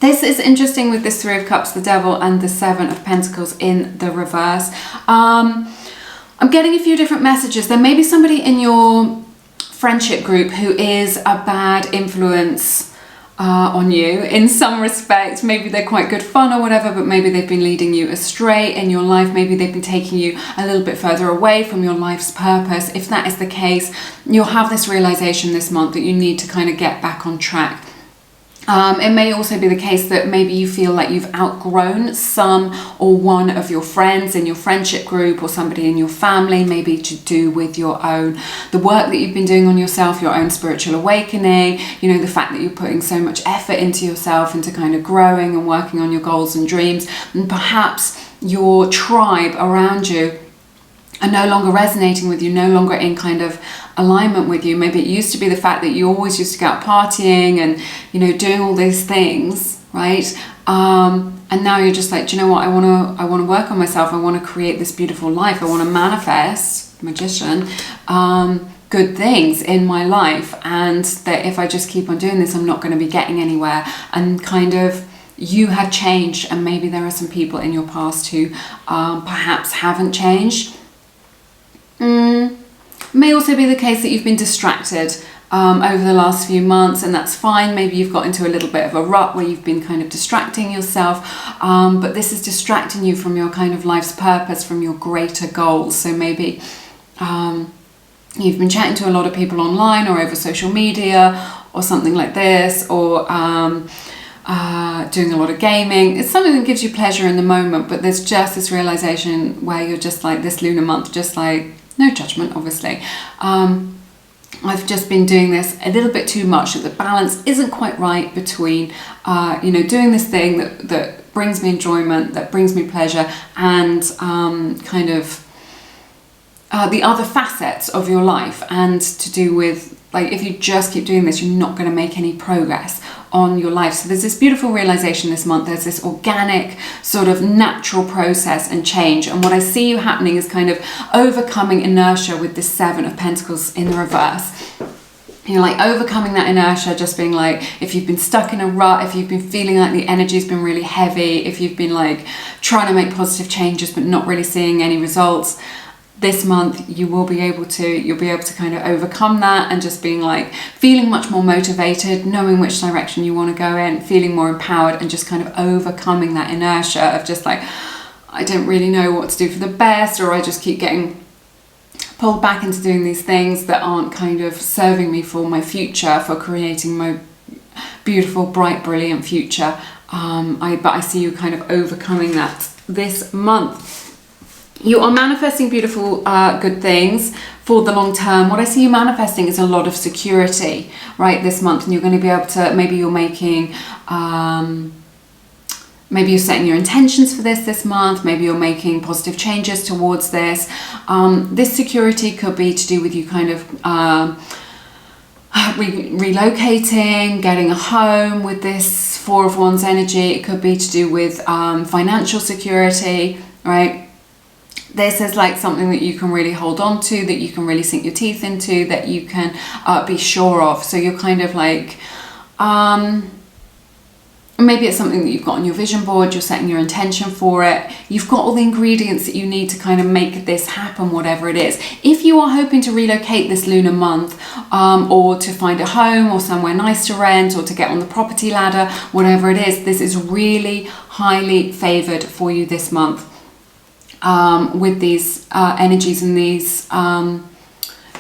[SPEAKER 1] this is interesting with this 3 of Cups, the Devil, and the 7 of Pentacles in the reverse. I'm getting a few different messages. There may be somebody in your friendship group who is a bad influence on you in some respect. Maybe they're quite good fun or whatever, but maybe they've been leading you astray in your life. Maybe they've been taking you a little bit further away from your life's purpose. If that is the case, you'll have this realization this month that you need to kind of get back on track. It may also be the case that maybe you feel like you've outgrown some or one of your friends in your friendship group, or somebody in your family, maybe to do with the work that you've been doing on yourself, your own spiritual awakening, you know, the fact that you're putting so much effort into yourself, into kind of growing and working on your goals and dreams, and perhaps your tribe around you are no longer resonating with you, no longer in kind of alignment with you. Maybe it used to be the fact that you always used to go out partying and, you know, doing all these things, right? And now you're just like, do you know what? I want to work on myself. I want to create this beautiful life. I want to manifest, Magician, good things in my life, and that if I just keep on doing this, I'm not going to be getting anywhere. And kind of, you have changed, and maybe there are some people in your past who perhaps haven't changed. May also be the case that you've been distracted over the last few months, and that's fine. Maybe you've got into a little bit of a rut where you've been kind of distracting yourself, but this is distracting you from your kind of life's purpose, from your greater goals. So maybe you've been chatting to a lot of people online or over social media or something like this, or doing a lot of gaming. It's something that gives you pleasure in the moment, but there's just this realization where you're just like, this lunar month, just like, no judgment, obviously. I've just been doing this a little bit too much, that the balance isn't quite right between, doing this thing that brings me enjoyment, that brings me pleasure, and kind of the other facets of your life, and to do with, like, if you just keep doing this, you're not going to make any progress on your life. So there's this beautiful realization this month. There's this organic sort of natural process and change. And what I see you happening is kind of overcoming inertia with this Seven of Pentacles in the reverse. You're like overcoming that inertia, just being like, if you've been stuck in a rut, if you've been feeling like the energy's been really heavy, if you've been like trying to make positive changes but not really seeing any results, this month you'll be able to kind of overcome that, and just being like feeling much more motivated, knowing which direction you want to go in, feeling more empowered, and just kind of overcoming that inertia of just like, I don't really know what to do for the best, or I just keep getting pulled back into doing these things that aren't kind of serving me for my future, for creating my beautiful, bright, brilliant future. But I see you kind of overcoming that this month. You are manifesting beautiful, good things for the long term. What I see you manifesting is a lot of security, right, this month. And you're going to be able to, maybe you're making, maybe you're setting your intentions for this month. Maybe you're making positive changes towards this. This security could be to do with you kind of relocating, getting a home with this Four of Wands energy. It could be to do with financial security, right? This is like something that you can really hold on to, that you can really sink your teeth into, that you can be sure of. So you're kind of like, maybe it's something that you've got on your vision board, you're setting your intention for it. You've got all the ingredients that you need to kind of make this happen, whatever it is. If you are hoping to relocate this lunar month, or to find a home or somewhere nice to rent, or to get on the property ladder, whatever it is, this is really highly favored for you this month. With these energies and these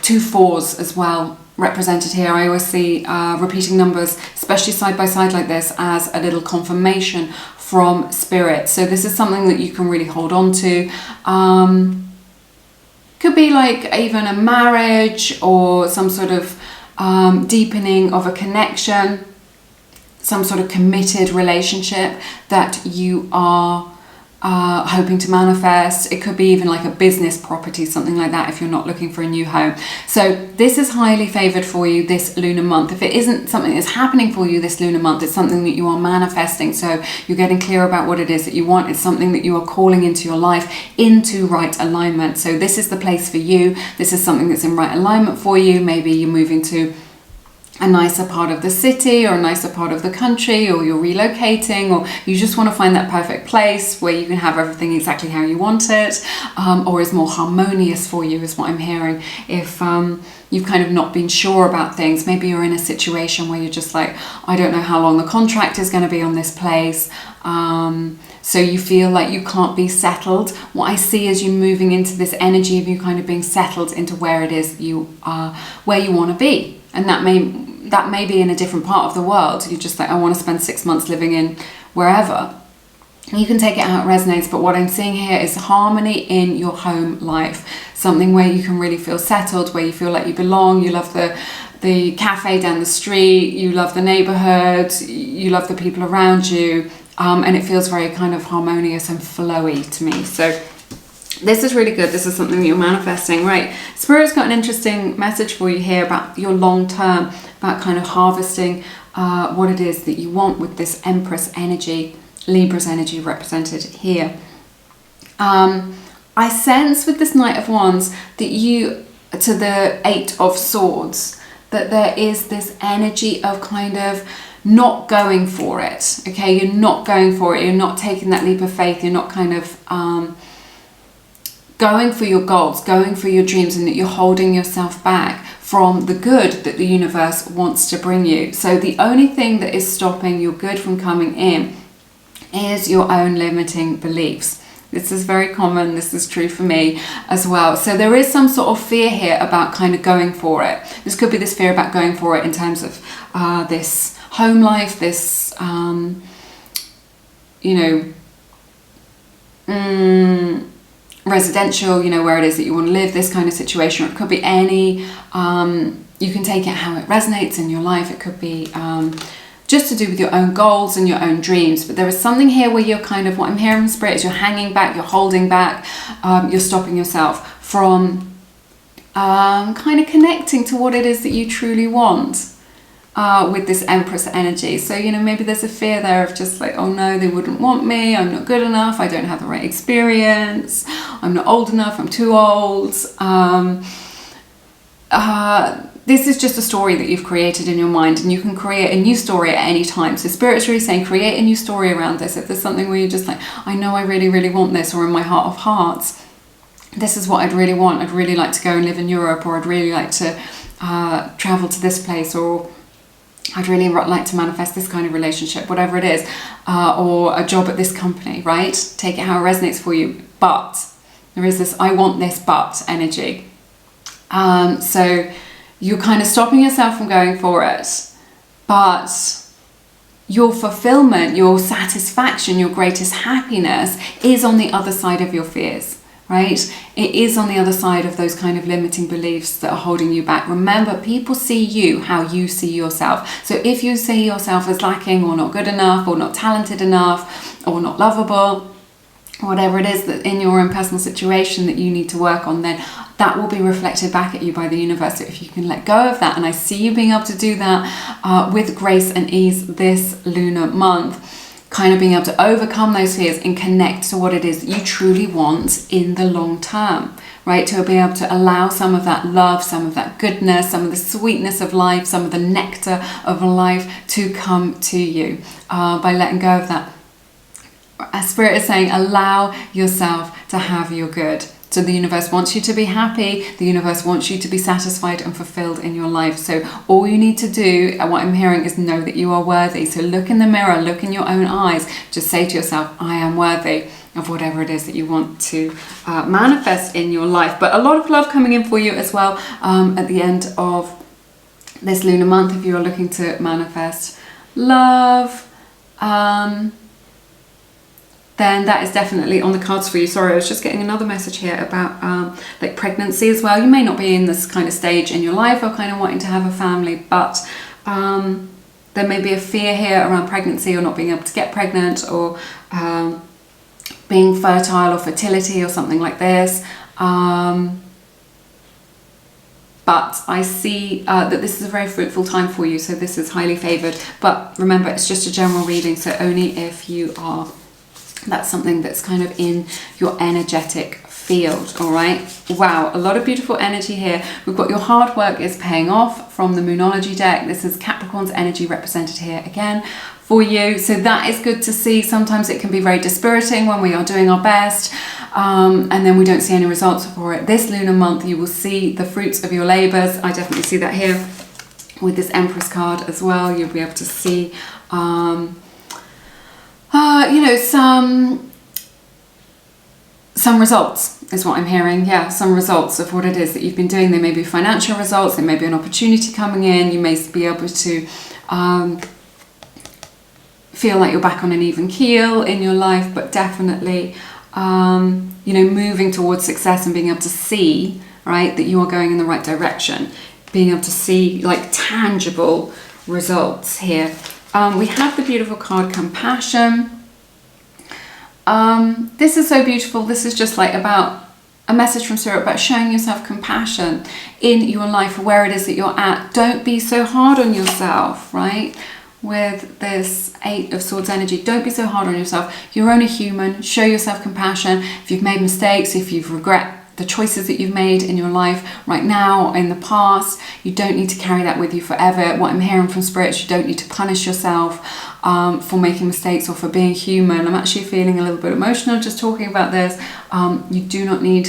[SPEAKER 1] two fours as well represented here. I always see repeating numbers, especially side by side like this, as a little confirmation from spirit. So this is something that you can really hold on to. Could be like even a marriage, or some sort of deepening of a connection, some sort of committed relationship that you are hoping to manifest. It could be even like a business property, something like that, if you're not looking for a new home. So this is highly favored for you this lunar month. If it isn't something that's happening for you this lunar month, it's something that you are manifesting. So you're getting clear about what it is that you want. It's something that you are calling into your life into right alignment. So this is the place for you. This is something that's in right alignment for you. Maybe you're moving to a nicer part of the city, or a nicer part of the country, or you're relocating, or you just want to find that perfect place where you can have everything exactly how you want it, or is more harmonious for you, is what I'm hearing. If you've kind of not been sure about things, maybe you're in a situation where you're just like, I don't know how long the contract is going to be on this place, so you feel like you can't be settled. What I see is you moving into this energy of you kind of being settled into where it is you are, where you want to be. And that may be in a different part of the world. You're just like, I want to spend 6 months living in wherever. You can take it how it resonates, but what I'm seeing here is harmony in your home life. Something where you can really feel settled, where you feel like you belong. You love the cafe down the street, you love the neighborhood, you love the people around you, and it feels very kind of harmonious and flowy to me. So this is really good. This is something that you're manifesting, right? Spirit's got an interesting message for you here about your long term, about kind of harvesting what it is that you want with this Empress energy, Libra's energy represented here. I sense with this Knight of Wands that you, to the Eight of Swords, that there is this energy of kind of not going for it, okay? You're not going for it. You're not taking that leap of faith. You're not kind of going for your goals, going for your dreams, and that you're holding yourself back from the good that the universe wants to bring you. So the only thing that is stopping your good from coming in is your own limiting beliefs. This is very common. This is true for me as well. So there is some sort of fear here about kind of going for it. This could be this fear about going for it in terms of this home life, this, residential, you know, where it is that you want to live, this kind of situation, or it could be any, you can take it how it resonates in your life. It could be just to do with your own goals and your own dreams. But there is something here where you're kind of, what I'm hearing from Spirit is you're hanging back, you're holding back, you're stopping yourself from kind of connecting to what it is that you truly want. With this Empress energy. So, you know, maybe there's a fear there of just like, oh no, they wouldn't want me, I'm not good enough, I don't have the right experience, I'm not old enough, I'm too old. This is just a story that you've created in your mind, and you can create a new story at any time. So Spirit's really saying, create a new story around this. If there's something where you're just like, I know I really, really want this, or in my heart of hearts, this is what I'd really want. I'd really like to go and live in Europe, or I'd really like to travel to this place, or I'd really like to manifest this kind of relationship, whatever it is, or a job at this company, right? Take it how it resonates for you. But there is this I want this but energy. So you're kind of stopping yourself from going for it. But your fulfillment, your satisfaction, your greatest happiness is on the other side of your fears. Right? It is on the other side of those kind of limiting beliefs that are holding you back. Remember, people see you how you see yourself. So if you see yourself as lacking, or not good enough, or not talented enough, or not lovable, whatever it is that in your own personal situation that you need to work on, then that will be reflected back at you by the universe. So if you can let go of that, and I see you being able to do that with grace and ease this lunar month, kind of being able to overcome those fears and connect to what it is that you truly want in the long term, right? To be able to allow some of that love, some of that goodness, some of the sweetness of life, some of the nectar of life to come to you by letting go of that. As Spirit is saying, allow yourself to have your good. So the universe wants you to be happy. The universe wants you to be satisfied and fulfilled in your life. So all you need to do, and what I'm hearing, is know that you are worthy. So look in the mirror, look in your own eyes. Just say to yourself, I am worthy of whatever it is that you want to manifest in your life. But a lot of love coming in for you as well at the end of this lunar month, if you are looking to manifest love. Then that is definitely on the cards for you. Sorry, I was just getting another message here about like pregnancy as well. You may not be in this kind of stage in your life or kind of wanting to have a family, but there may be a fear here around pregnancy, or not being able to get pregnant, or being fertile, or fertility, or something like this. But I see that this is a very fruitful time for you, so this is highly favoured. But remember, it's just a general reading, so only if you are, that's something that's kind of in your energetic field. All right, wow, a lot of beautiful energy here. We've got your hard work is paying off from the Moonology deck. This is Capricorn's energy represented here again for you, so that is good to see. Sometimes it can be very dispiriting when we are doing our best and then we don't see any results for it. This lunar month you will see the fruits of your labors. I definitely see that here with this Empress card as well. You'll be able to see you know, some results is what I'm hearing. Yeah, some results of what it is that you've been doing. There may be financial results, there may be an opportunity coming in, you may be able to feel like you're back on an even keel in your life, but definitely you know, moving towards success and being able to see, right, that you are going in the right direction, being able to see like tangible results here. We have the beautiful card Compassion. This is so beautiful. This is just like about a message from Spirit about showing yourself compassion in your life, where it is that you're at. Don't be so hard on yourself, right? With this 8 of Swords energy, don't be so hard on yourself. You're only human. Show yourself compassion. If you've made mistakes, if you've regret the choices that you've made in your life right now or in the past, you don't need to carry that with you forever. What I'm hearing from Spirit is you don't need to punish yourself for making mistakes or for being human. I'm actually feeling a little bit emotional just talking about this. You do not need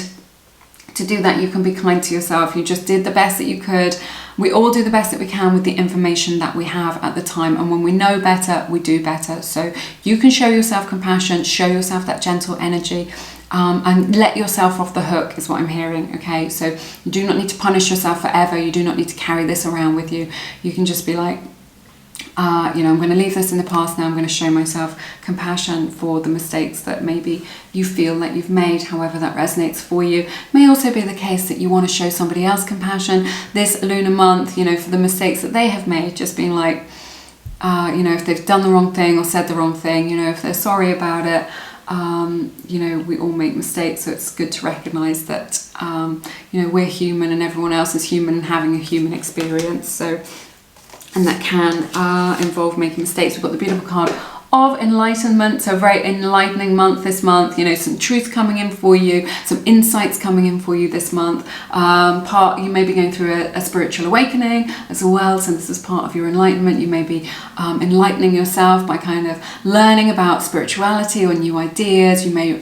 [SPEAKER 1] to do that. You can be kind to yourself. You just did the best that you could. We all do the best that we can with the information that we have at the time, and when we know better, we do better. So you can show yourself compassion, show yourself that gentle energy, and let yourself off the hook is what I'm hearing. Okay, so you do not need to punish yourself forever. You do not need to carry this around with you. You can just be like, I'm going to leave this in the past now. I'm going to show myself compassion for the mistakes that maybe you feel that you've made, however that resonates for you. It may also be the case that you want to show somebody else compassion this lunar month, for the mistakes that they have made, just being like, if they've done the wrong thing or said the wrong thing, if they're sorry about it. We all make mistakes, so it's good to recognize that, we're human and everyone else is human and having a human experience. So, and that can involve making mistakes. We've got the beautiful card of enlightenment, so a very enlightening month this month, some truth coming in for you, some insights coming in for you this month. You may be going through a spiritual awakening as well, so this is part of your enlightenment. You may be enlightening yourself by kind of learning about spirituality or new ideas. You may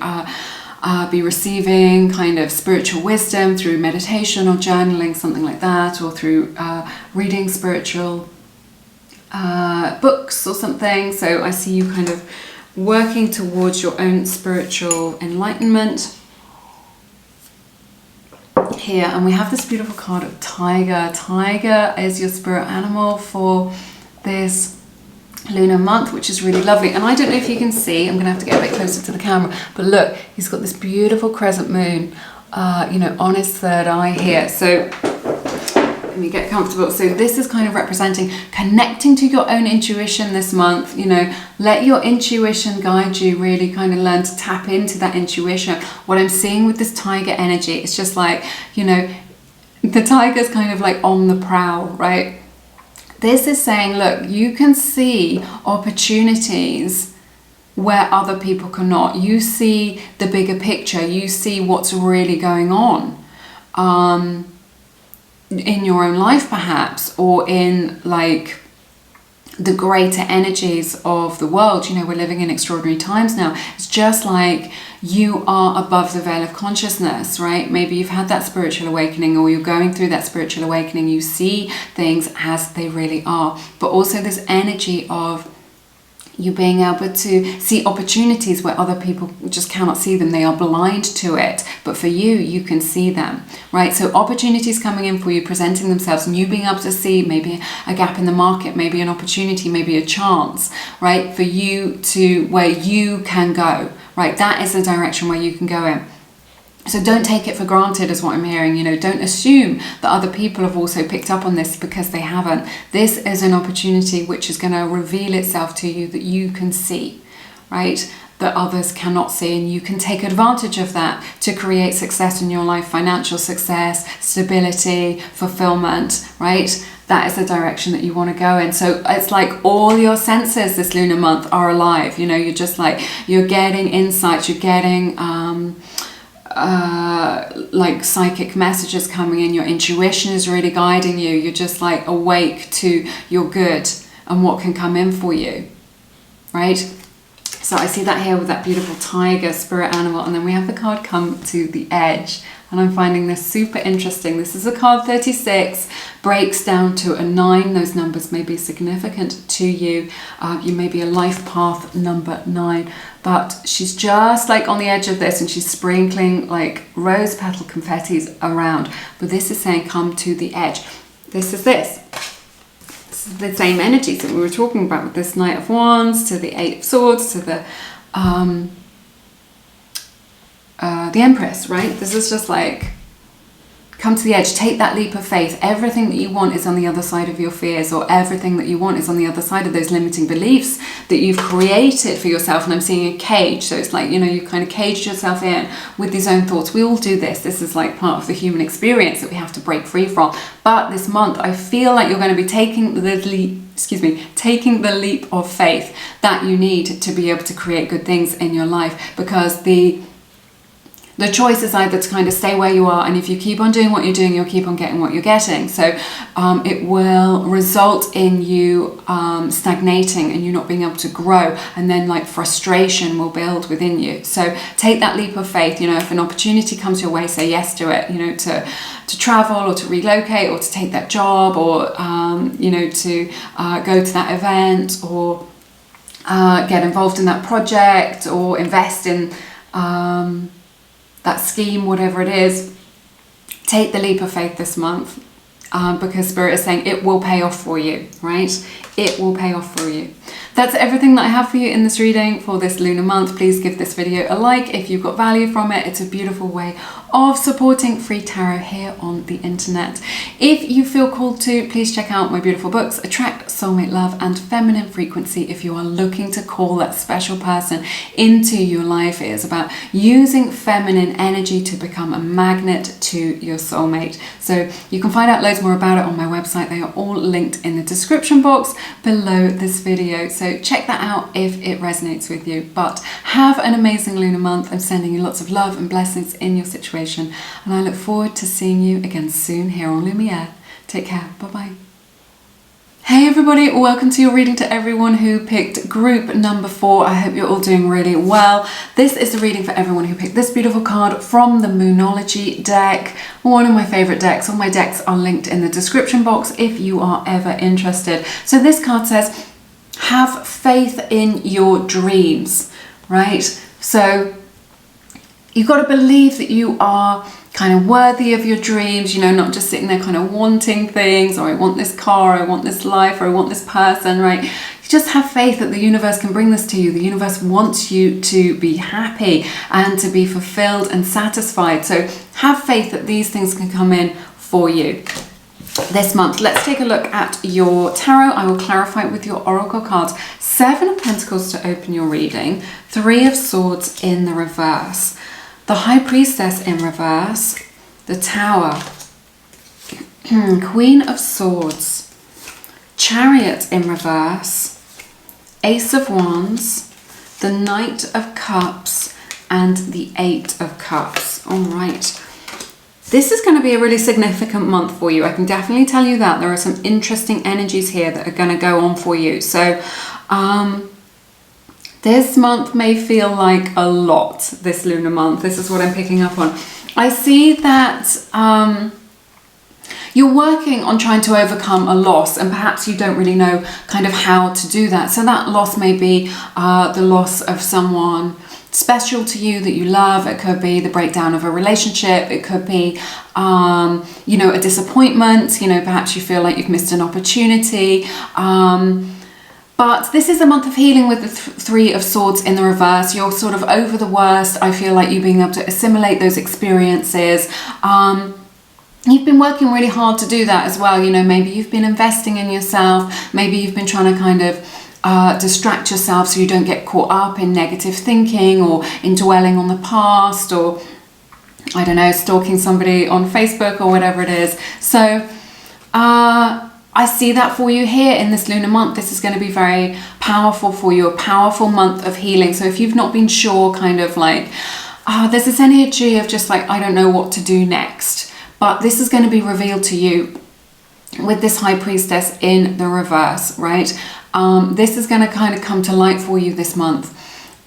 [SPEAKER 1] be receiving kind of spiritual wisdom through meditation or journaling, something like that, or through reading spiritual books or something. So I see you kind of working towards your own spiritual enlightenment here. And we have this beautiful card of tiger. Tiger is your spirit animal for this lunar month, which is really lovely. And I don't know if you can see, I'm gonna have to get a bit closer to the camera, but look, he's got this beautiful crescent moon on his third eye here. So let me get comfortable. So this is kind of representing connecting to your own intuition this month. Let your intuition guide you. Really kind of learn to tap into that intuition. What I'm seeing with this tiger energy, it's just like, the tiger's kind of like on the prowl, right? This is saying, look, you can see opportunities where other people cannot. You see the bigger picture. You see what's really going on. In your own life perhaps, or in like the greater energies of the world. We're living in extraordinary times now. It's just like you are above the veil of consciousness, right? Maybe you've had that spiritual awakening, or you're going through that spiritual awakening. You see things as they really are, but also this energy of you being able to see opportunities where other people just cannot see them. They are blind to it, but for you, you can see them, right? So opportunities coming in for you, presenting themselves, and you being able to see maybe a gap in the market, maybe an opportunity, maybe a chance, right? For you to, where you can go, right? That is the direction where you can go in. So don't take it for granted is what I'm hearing. Don't assume that other people have also picked up on this, because they haven't. This is an opportunity which is going to reveal itself to you that you can see, right? That others cannot see, and you can take advantage of that to create success in your life, financial success, stability, fulfillment, right? That is the direction that you want to go in. So it's like all your senses this lunar month are alive. You're just like, you're getting insights, you're getting like psychic messages coming in. Your intuition is really guiding you. You're just like awake to your good and what can come in for you, right? So I see that here with that beautiful tiger spirit animal. And then we have the card come to the edge, and I'm finding this super interesting. This is a card 36, breaks down to a 9. Those numbers may be significant to you. You may be a life path number 9, but she's just like on the edge of this, and she's sprinkling like rose petal confettis around. But this is saying come to the edge. This is the same energies that we were talking about with this Knight of Wands, to the Eight of Swords, to the Empress, right? This is just like, come to the edge, take that leap of faith. Everything that you want is on the other side of your fears, or everything that you want is on the other side of those limiting beliefs that you've created for yourself. And I'm seeing a cage, so it's like, you kind of caged yourself in with these own thoughts. We all do this. This is like part of the human experience that we have to break free from. But this month, I feel like you're going to be taking the leap of faith that you need to be able to create good things in your life, because the choice is either to kind of stay where you are, and if you keep on doing what you're doing, you'll keep on getting what you're getting. So it will result in you stagnating and you not being able to grow, and then like frustration will build within you. So take that leap of faith. If an opportunity comes your way, say yes to it, to travel, or to relocate, or to take that job, or to go to that event, or get involved in that project, or invest in that scheme, whatever it is. Take the leap of faith this month because Spirit is saying it will pay off for you, right? It will pay off for you. That's everything that I have for you in this reading for this lunar month. Please give this video a like if you've got value from it. It's a beautiful way of supporting free tarot here on the internet. If you feel called to, please check out my beautiful books, Attract, Soulmate Love and Feminine Frequency, if you are looking to call that special person into your life. It is about using feminine energy to become a magnet to your soulmate. So you can find out loads more about it on my website. They are all linked in the description box below this video. So check that out if it resonates with you. But have an amazing lunar month. I'm sending you lots of love and blessings in your situation. And I look forward to seeing you again soon here on Lumiere. Take care. Bye-bye. Hey everybody, welcome to your reading to everyone who picked group number 4. I hope you're all doing really well. This is the reading for everyone who picked this beautiful card from the Moonology deck, one of my favorite decks. All my decks are linked in the description box if you are ever interested. So this card says, have faith in your dreams, right? So you've got to believe that you are kind of worthy of your dreams, you know, not just sitting there kind of wanting things, or I want this car, I want this life, or I want this person, right? You just have faith that the universe can bring this to you. The universe wants you to be happy and to be fulfilled and satisfied. So have faith that these things can come in for you this month. Let's take a look at your tarot. I will clarify it with your oracle cards. 7 of Pentacles to open your reading, 3 of Swords in the reverse, the High Priestess in reverse, the Tower, Queen of Swords, Chariot in reverse, Ace of Wands, the Knight of Cups, and the 8 of Cups. All right. This is going to be a really significant month for you. I can definitely tell you that. There are some interesting energies here that are going to go on for you. So, this month may feel like a lot, this lunar month. This is what I'm picking up on. I see that you're working on trying to overcome a loss, and perhaps you don't really know kind of how to do that. So that loss may be the loss of someone special to you that you love. It could be the breakdown of a relationship. It could be, you know, a disappointment. You know, perhaps you feel like you've missed an opportunity. But this is a month of healing with the 3 of Swords in the reverse. You're sort of over the worst. I feel like you being able to assimilate those experiences. You've been working really hard to do that as well. You know, maybe you've been investing in yourself. Maybe you've been trying to kind of distract yourself so you don't get caught up in negative thinking or in dwelling on the past, or, I don't know, stalking somebody on Facebook or whatever it is. So, I see that for you here in this lunar month. This is going to be very powerful for you, a powerful month of healing. So if you've not been sure, kind of like, there's this energy of just like, I don't know what to do next. But this is going to be revealed to you with this High Priestess in the reverse, right? This is going to kind of come to light for you this month.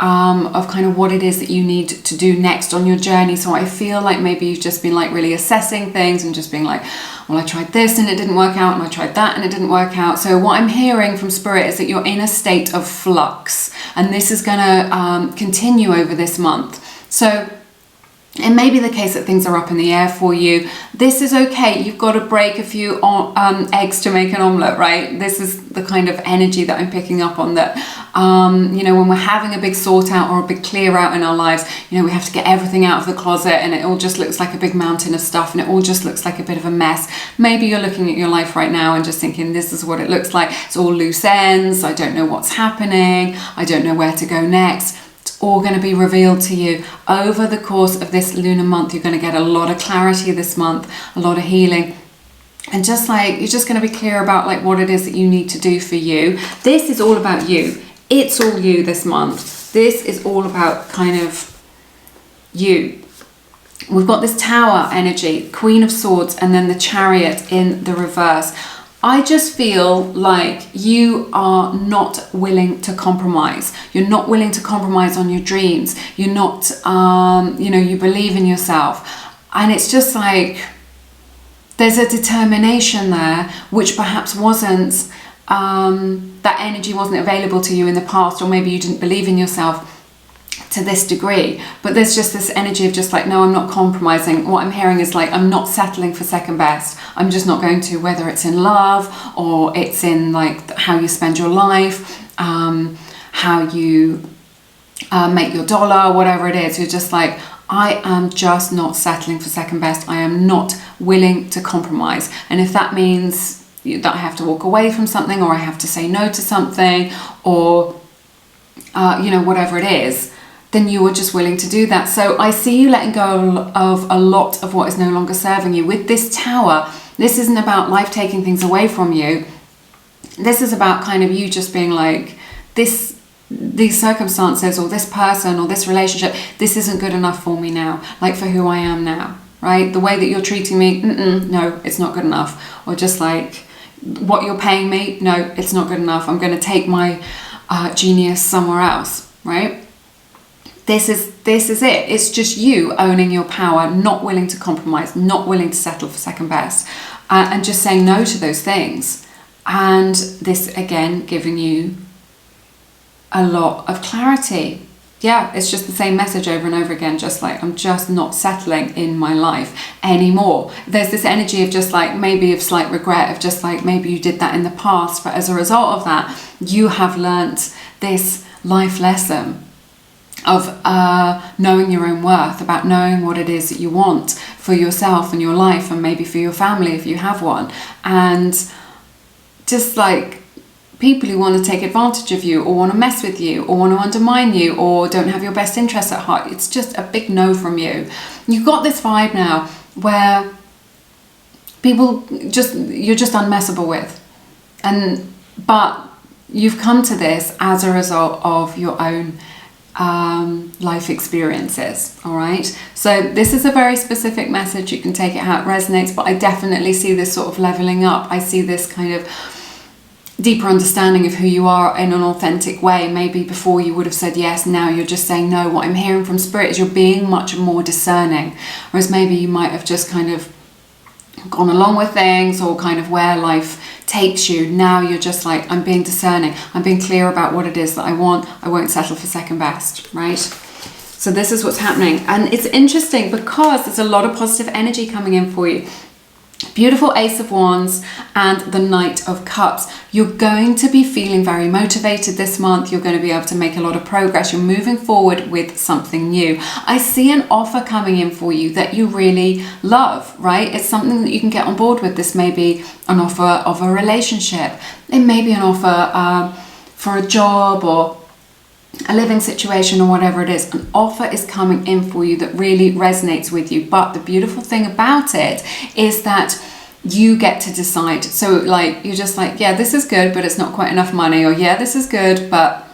[SPEAKER 1] Of kind of what it is that you need to do next on your journey. So I feel like maybe you've just been like really assessing things and just being like, well, I tried this and it didn't work out, and I tried that and it didn't work out. So what I'm hearing from Spirit is that you're in a state of flux, and this is going to continue over this month. So it may be the case that things are up in the air for you. This is okay. You've got to break a few eggs to make an omelette, right? This is the kind of energy that I'm picking up on, that, you know, when we're having a big sort out or a big clear out in our lives, you know, we have to get everything out of the closet, and it all just looks like a big mountain of stuff, and it all just looks like a bit of a mess. Maybe you're looking at your life right now and just thinking, this is what it looks like. It's all loose ends. I don't know what's happening. I don't know where to go next. All going to be revealed to you over the course of this lunar month. You're going to get a lot of clarity this month, a lot of healing, and just like you're just going to be clear about like what it is that you need to do for you. This is all about you. It's all you this month. This is all about kind of you. We've got this Tower energy, Queen of Swords, and then the Chariot in the reverse. I just feel like you are not willing to compromise. You're not willing to compromise on your dreams. You're not, you know, you believe in yourself. And it's just like, there's a determination there, which perhaps wasn't, that energy wasn't available to you in the past, or maybe you didn't believe in yourself. to this degree, but there's just this energy of just like, no, I'm not compromising. What I'm hearing is like, I'm not settling for second best. I'm just not going to, whether it's in love or it's in like how you spend your life, how you make your dollar, whatever it is. You're just like, I am just not settling for second best. I am not willing to compromise. And if that means that I have to walk away from something, or I have to say no to something, or you know, whatever it is, then you are just willing to do that. So I see you letting go of a lot of what is no longer serving you. With this Tower, this isn't about life taking things away from you. This is about kind of you just being like, these circumstances or this person or this relationship, this isn't good enough for me now, like for who I am now, right? The way that you're treating me, no, it's not good enough. Or just like what you're paying me, no, it's not good enough. I'm going to take my genius somewhere else, right? This is it. It's just you owning your power, not willing to compromise, not willing to settle for second best, and just saying no to those things. And this, again, giving you a lot of clarity. Yeah, it's just the same message over and over again, just like, I'm just not settling in my life anymore. There's this energy of just like, maybe of slight regret, of just like, maybe you did that in the past, but as a result of that, you have learnt this life lesson of knowing your own worth, about knowing what it is that you want for yourself and your life, and maybe for your family if you have one. And just like people who want to take advantage of you, or want to mess with you, or want to undermine you, or don't have your best interests at heart, it's just a big no from you. You've got this vibe now where people you're just unmessable with, but you've come to this as a result of your own life experiences. All right, so this is a very specific message. You can take it how it resonates, but I definitely see this sort of leveling up. I see this kind of deeper understanding of who you are in an authentic way. Maybe before you would have said yes, now you're just saying no. What I'm hearing from Spirit is you're being much more discerning, whereas maybe you might have just kind of gone along with things, or kind of where life takes you. Now you're just like, I'm being discerning, I'm being clear about what it is that I want. I won't settle for second best, right? So this is what's happening. And it's interesting because there's a lot of positive energy coming in for you. Beautiful Ace of Wands and the Knight of Cups. You're going to be feeling very motivated this month. You're going to be able to make a lot of progress. You're moving forward with something new. I see an offer coming in for you that you really love, right? It's something that you can get on board with. This may be an offer of a relationship. It may be an offer for a job, or a living situation, or whatever it is. An offer is coming in for you that really resonates with you. But the beautiful thing about it is that you get to decide. So like, you're just like, yeah, this is good, but it's not quite enough money, or yeah, this is good, but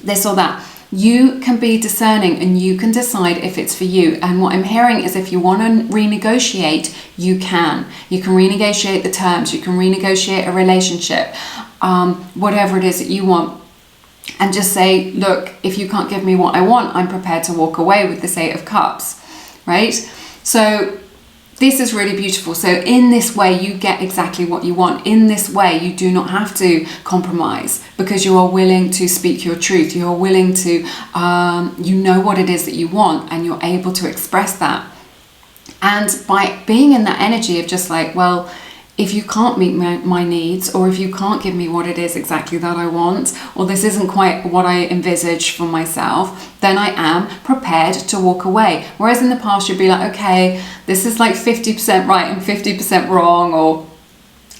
[SPEAKER 1] this or that. You can be discerning and you can decide if it's for you. And what I'm hearing is, if you want to renegotiate, you can. You can renegotiate the terms, you can renegotiate a relationship, whatever it is that you want. And just say, look, if you can't give me what I want, I'm prepared to walk away with this Eight of Cups, right? So this is really beautiful. So in this way, you get exactly what you want. In this way, you do not have to compromise, because you are willing to speak your truth. You are willing to, you know what it is that you want, and you're able to express that. And by being in that energy of just like, well, if you can't meet my needs, or if you can't give me what it is exactly that I want, or this isn't quite what I envisage for myself, then I am prepared to walk away. Whereas in the past, you'd be like, okay, this is like 50% right and 50% wrong, or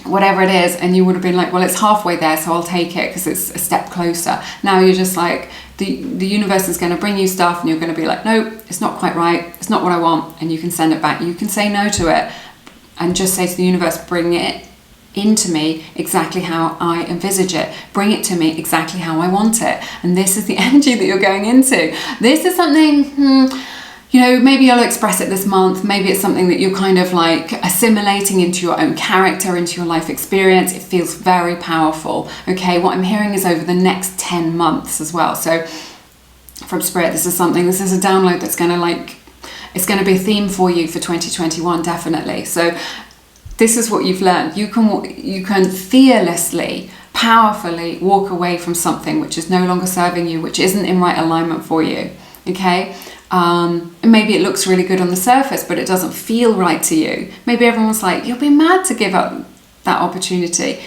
[SPEAKER 1] whatever it is. And you would have been like, well, it's halfway there, so I'll take it because it's a step closer. Now you're just like, the universe is going to bring you stuff, and you're going to be like, no, it's not quite right. It's not what I want. And you can send it back. You can say no to it. And just say to the universe, bring it into me exactly how I envisage it. Bring it to me exactly how I want it. And this is the energy that you're going into. This is something, you know, maybe you'll express it this month. Maybe it's something that you're kind of like assimilating into your own character, into your life experience. It feels very powerful. Okay, what I'm hearing is over the next 10 months as well. So from Spirit, this is a download that's going to like, it's going to be a theme for you for 2021, definitely. So this is what you've learned. You can fearlessly, powerfully walk away from something which is no longer serving you, which isn't in right alignment for you. okay? Maybe it looks really good on the surface, but it doesn't feel right to you. Maybe everyone's like, you'll be mad to give up that opportunity.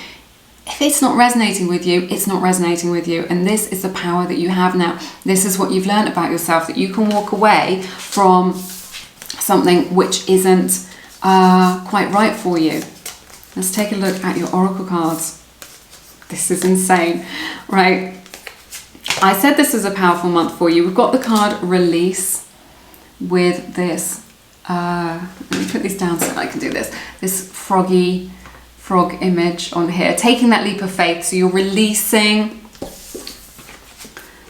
[SPEAKER 1] If it's not resonating with you, it's not resonating with you. And this is the power that you have now. This is what you've learned about yourself, that you can walk away from something which isn't quite right for you. Let's take a look at your oracle cards. This is insane, right? I said this is a powerful month for you. We've got the card Release with this, let me put these down so I can do this, this frog image on here, taking that leap of faith. So you're releasing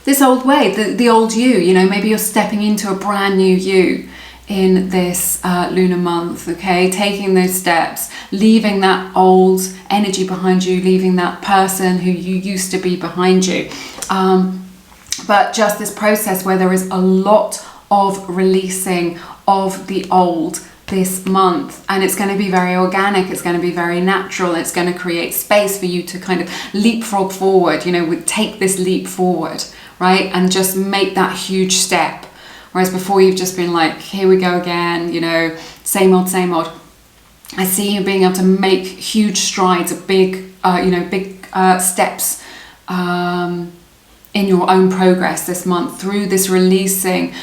[SPEAKER 1] this old way, the old you know, maybe you're stepping into a brand new you in this lunar month, okay? Taking those steps, leaving that old energy behind you, leaving that person who you used to be behind you. But just this process where there is a lot of releasing of the old this month, and it's going to be very organic, it's going to be very natural, it's going to create space for you to kind of leapfrog forward, you know, take this leap forward, right? And just make that huge step. Whereas before you've just been like, here we go again, you know, same old, same old. I see you being able to make huge strides, big steps in your own progress this month through this releasing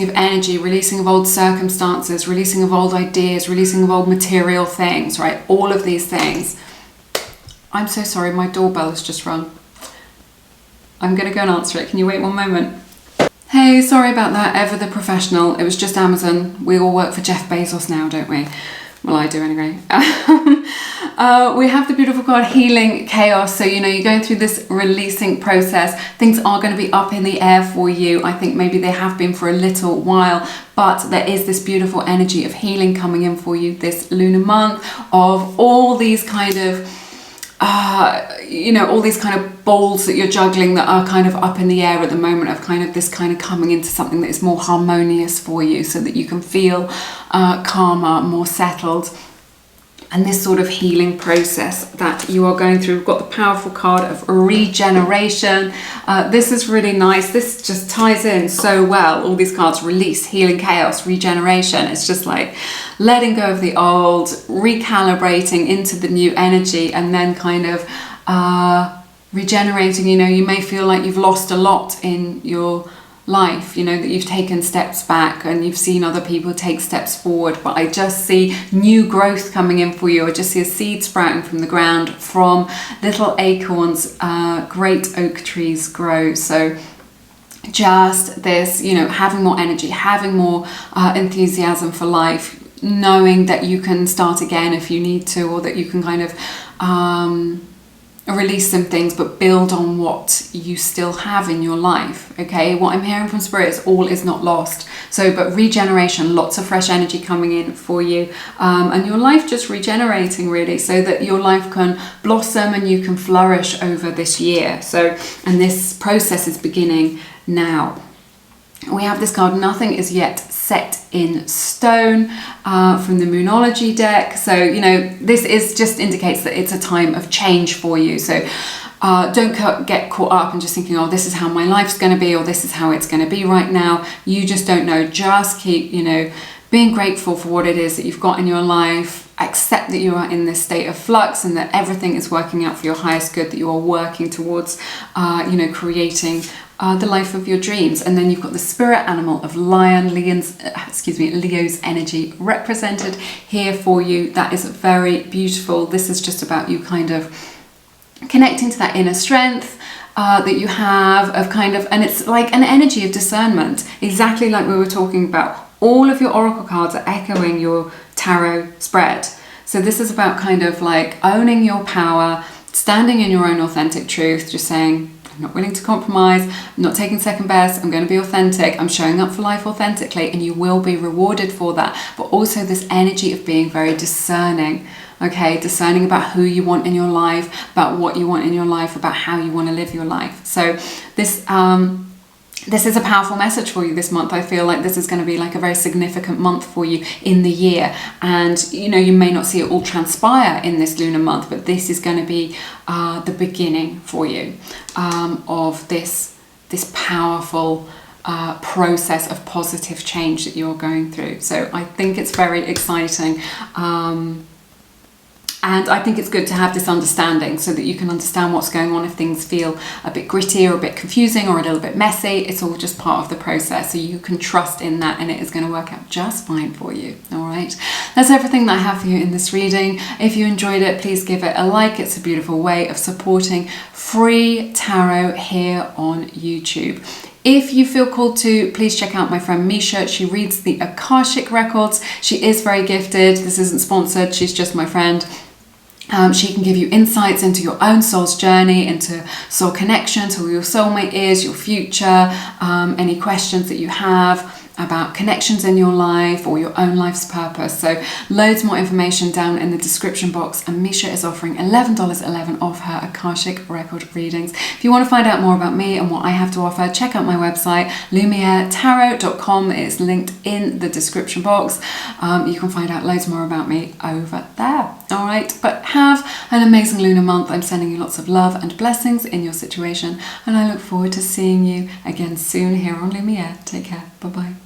[SPEAKER 1] of energy, releasing of old circumstances, releasing of old ideas, releasing of old material things, right? All of these things. I'm so sorry, my doorbell has just rung. I'm going to go and answer it. Can you wait one moment? Hey, sorry about that, Ever the Professional. It was just Amazon. We all work for Jeff Bezos now, don't we? Well, I do anyway. We have the beautiful card Healing Chaos. So, you know, you're going through this releasing process. Things are going to be up in the air for you. I think maybe they have been for a little while, but there is this beautiful energy of healing coming in for you this lunar month, of all these kind of all these kind of balls that you're juggling that are kind of up in the air at the moment, of kind of this kind of coming into something that is more harmonious for you, so that you can feel calmer, more settled. And this sort of healing process that you are going through. We've got the powerful card of regeneration. This is really nice. This just ties in so well. All these cards: release, healing, chaos, regeneration. It's just like letting go of the old, recalibrating into the new energy, and then kind of regenerating. You know, you may feel like you've lost a lot in your life, you know, that you've taken steps back and you've seen other people take steps forward, but I just see new growth coming in for you. I just see a seed sprouting from the ground, from little acorns. Great oak trees grow. So just this, you know, having more energy, having more enthusiasm for life, knowing that you can start again if you need to, or that you can kind of release some things but build on what you still have in your life. Okay, what I'm hearing from Spirit is all is not lost. So, but regeneration, lots of fresh energy coming in for you, and your life just regenerating really, so that your life can blossom and you can flourish over this year. So, and this process is beginning now. We have this card, Nothing is Yet Set in Stone, from the Moonology deck. So, you know, this is just indicates that it's a time of change for you. So don't get caught up in just thinking, oh, this is how my life's going to be, or this is how it's going to be right now. You just don't know. Just keep, you know, being grateful for what it is that you've got in your life. Accept that you are in this state of flux and that everything is working out for your highest good, that you are working towards, creating the life of your dreams. And then you've got the spirit animal of Leo's energy represented here for you. That is very beautiful. This is just about you kind of connecting to that inner strength that you have, of kind of, and it's like an energy of discernment, exactly like we were talking about. All of your oracle cards are echoing your tarot spread. So this is about kind of like owning your power, standing in your own authentic truth, just saying, I'm not willing to compromise, I'm not taking second best, I'm going to be authentic, I'm showing up for life authentically, and you will be rewarded for that. But also this energy of being very discerning, okay, discerning about who you want in your life, about what you want in your life, about how you want to live your life. So this is a powerful message for you this month. I feel like this is going to be like a very significant month for you in the year. And, you know, you may not see it all transpire in this lunar month, but this is going to be the beginning for you of this powerful process of positive change that you're going through. So I think it's very exciting. And I think it's good to have this understanding so that you can understand what's going on if things feel a bit gritty or a bit confusing or a little bit messy. It's all just part of the process. So you can trust in that and it is going to work out just fine for you. All right. That's everything that I have for you in this reading. If you enjoyed it, please give it a like. It's a beautiful way of supporting free tarot here on YouTube. If you feel called to, please check out my friend Misha. She reads the Akashic records. She is very gifted. This isn't sponsored. She's just my friend. She can give you insights into your own soul's journey, into soul connections, who your soulmate is, your future, any questions that you have about connections in your life or your own life's purpose. So loads more information down in the description box, and Misha is offering $11.11 off her Akashic record readings. If you want to find out more about me and what I have to offer, check out my website lumieretarot.com. It's linked in the description box. You can find out loads more about me over there. All right, but have an amazing lunar month. I'm sending you lots of love and blessings in your situation, and I look forward to seeing you again soon here on Lumiere. Take care. Bye-bye.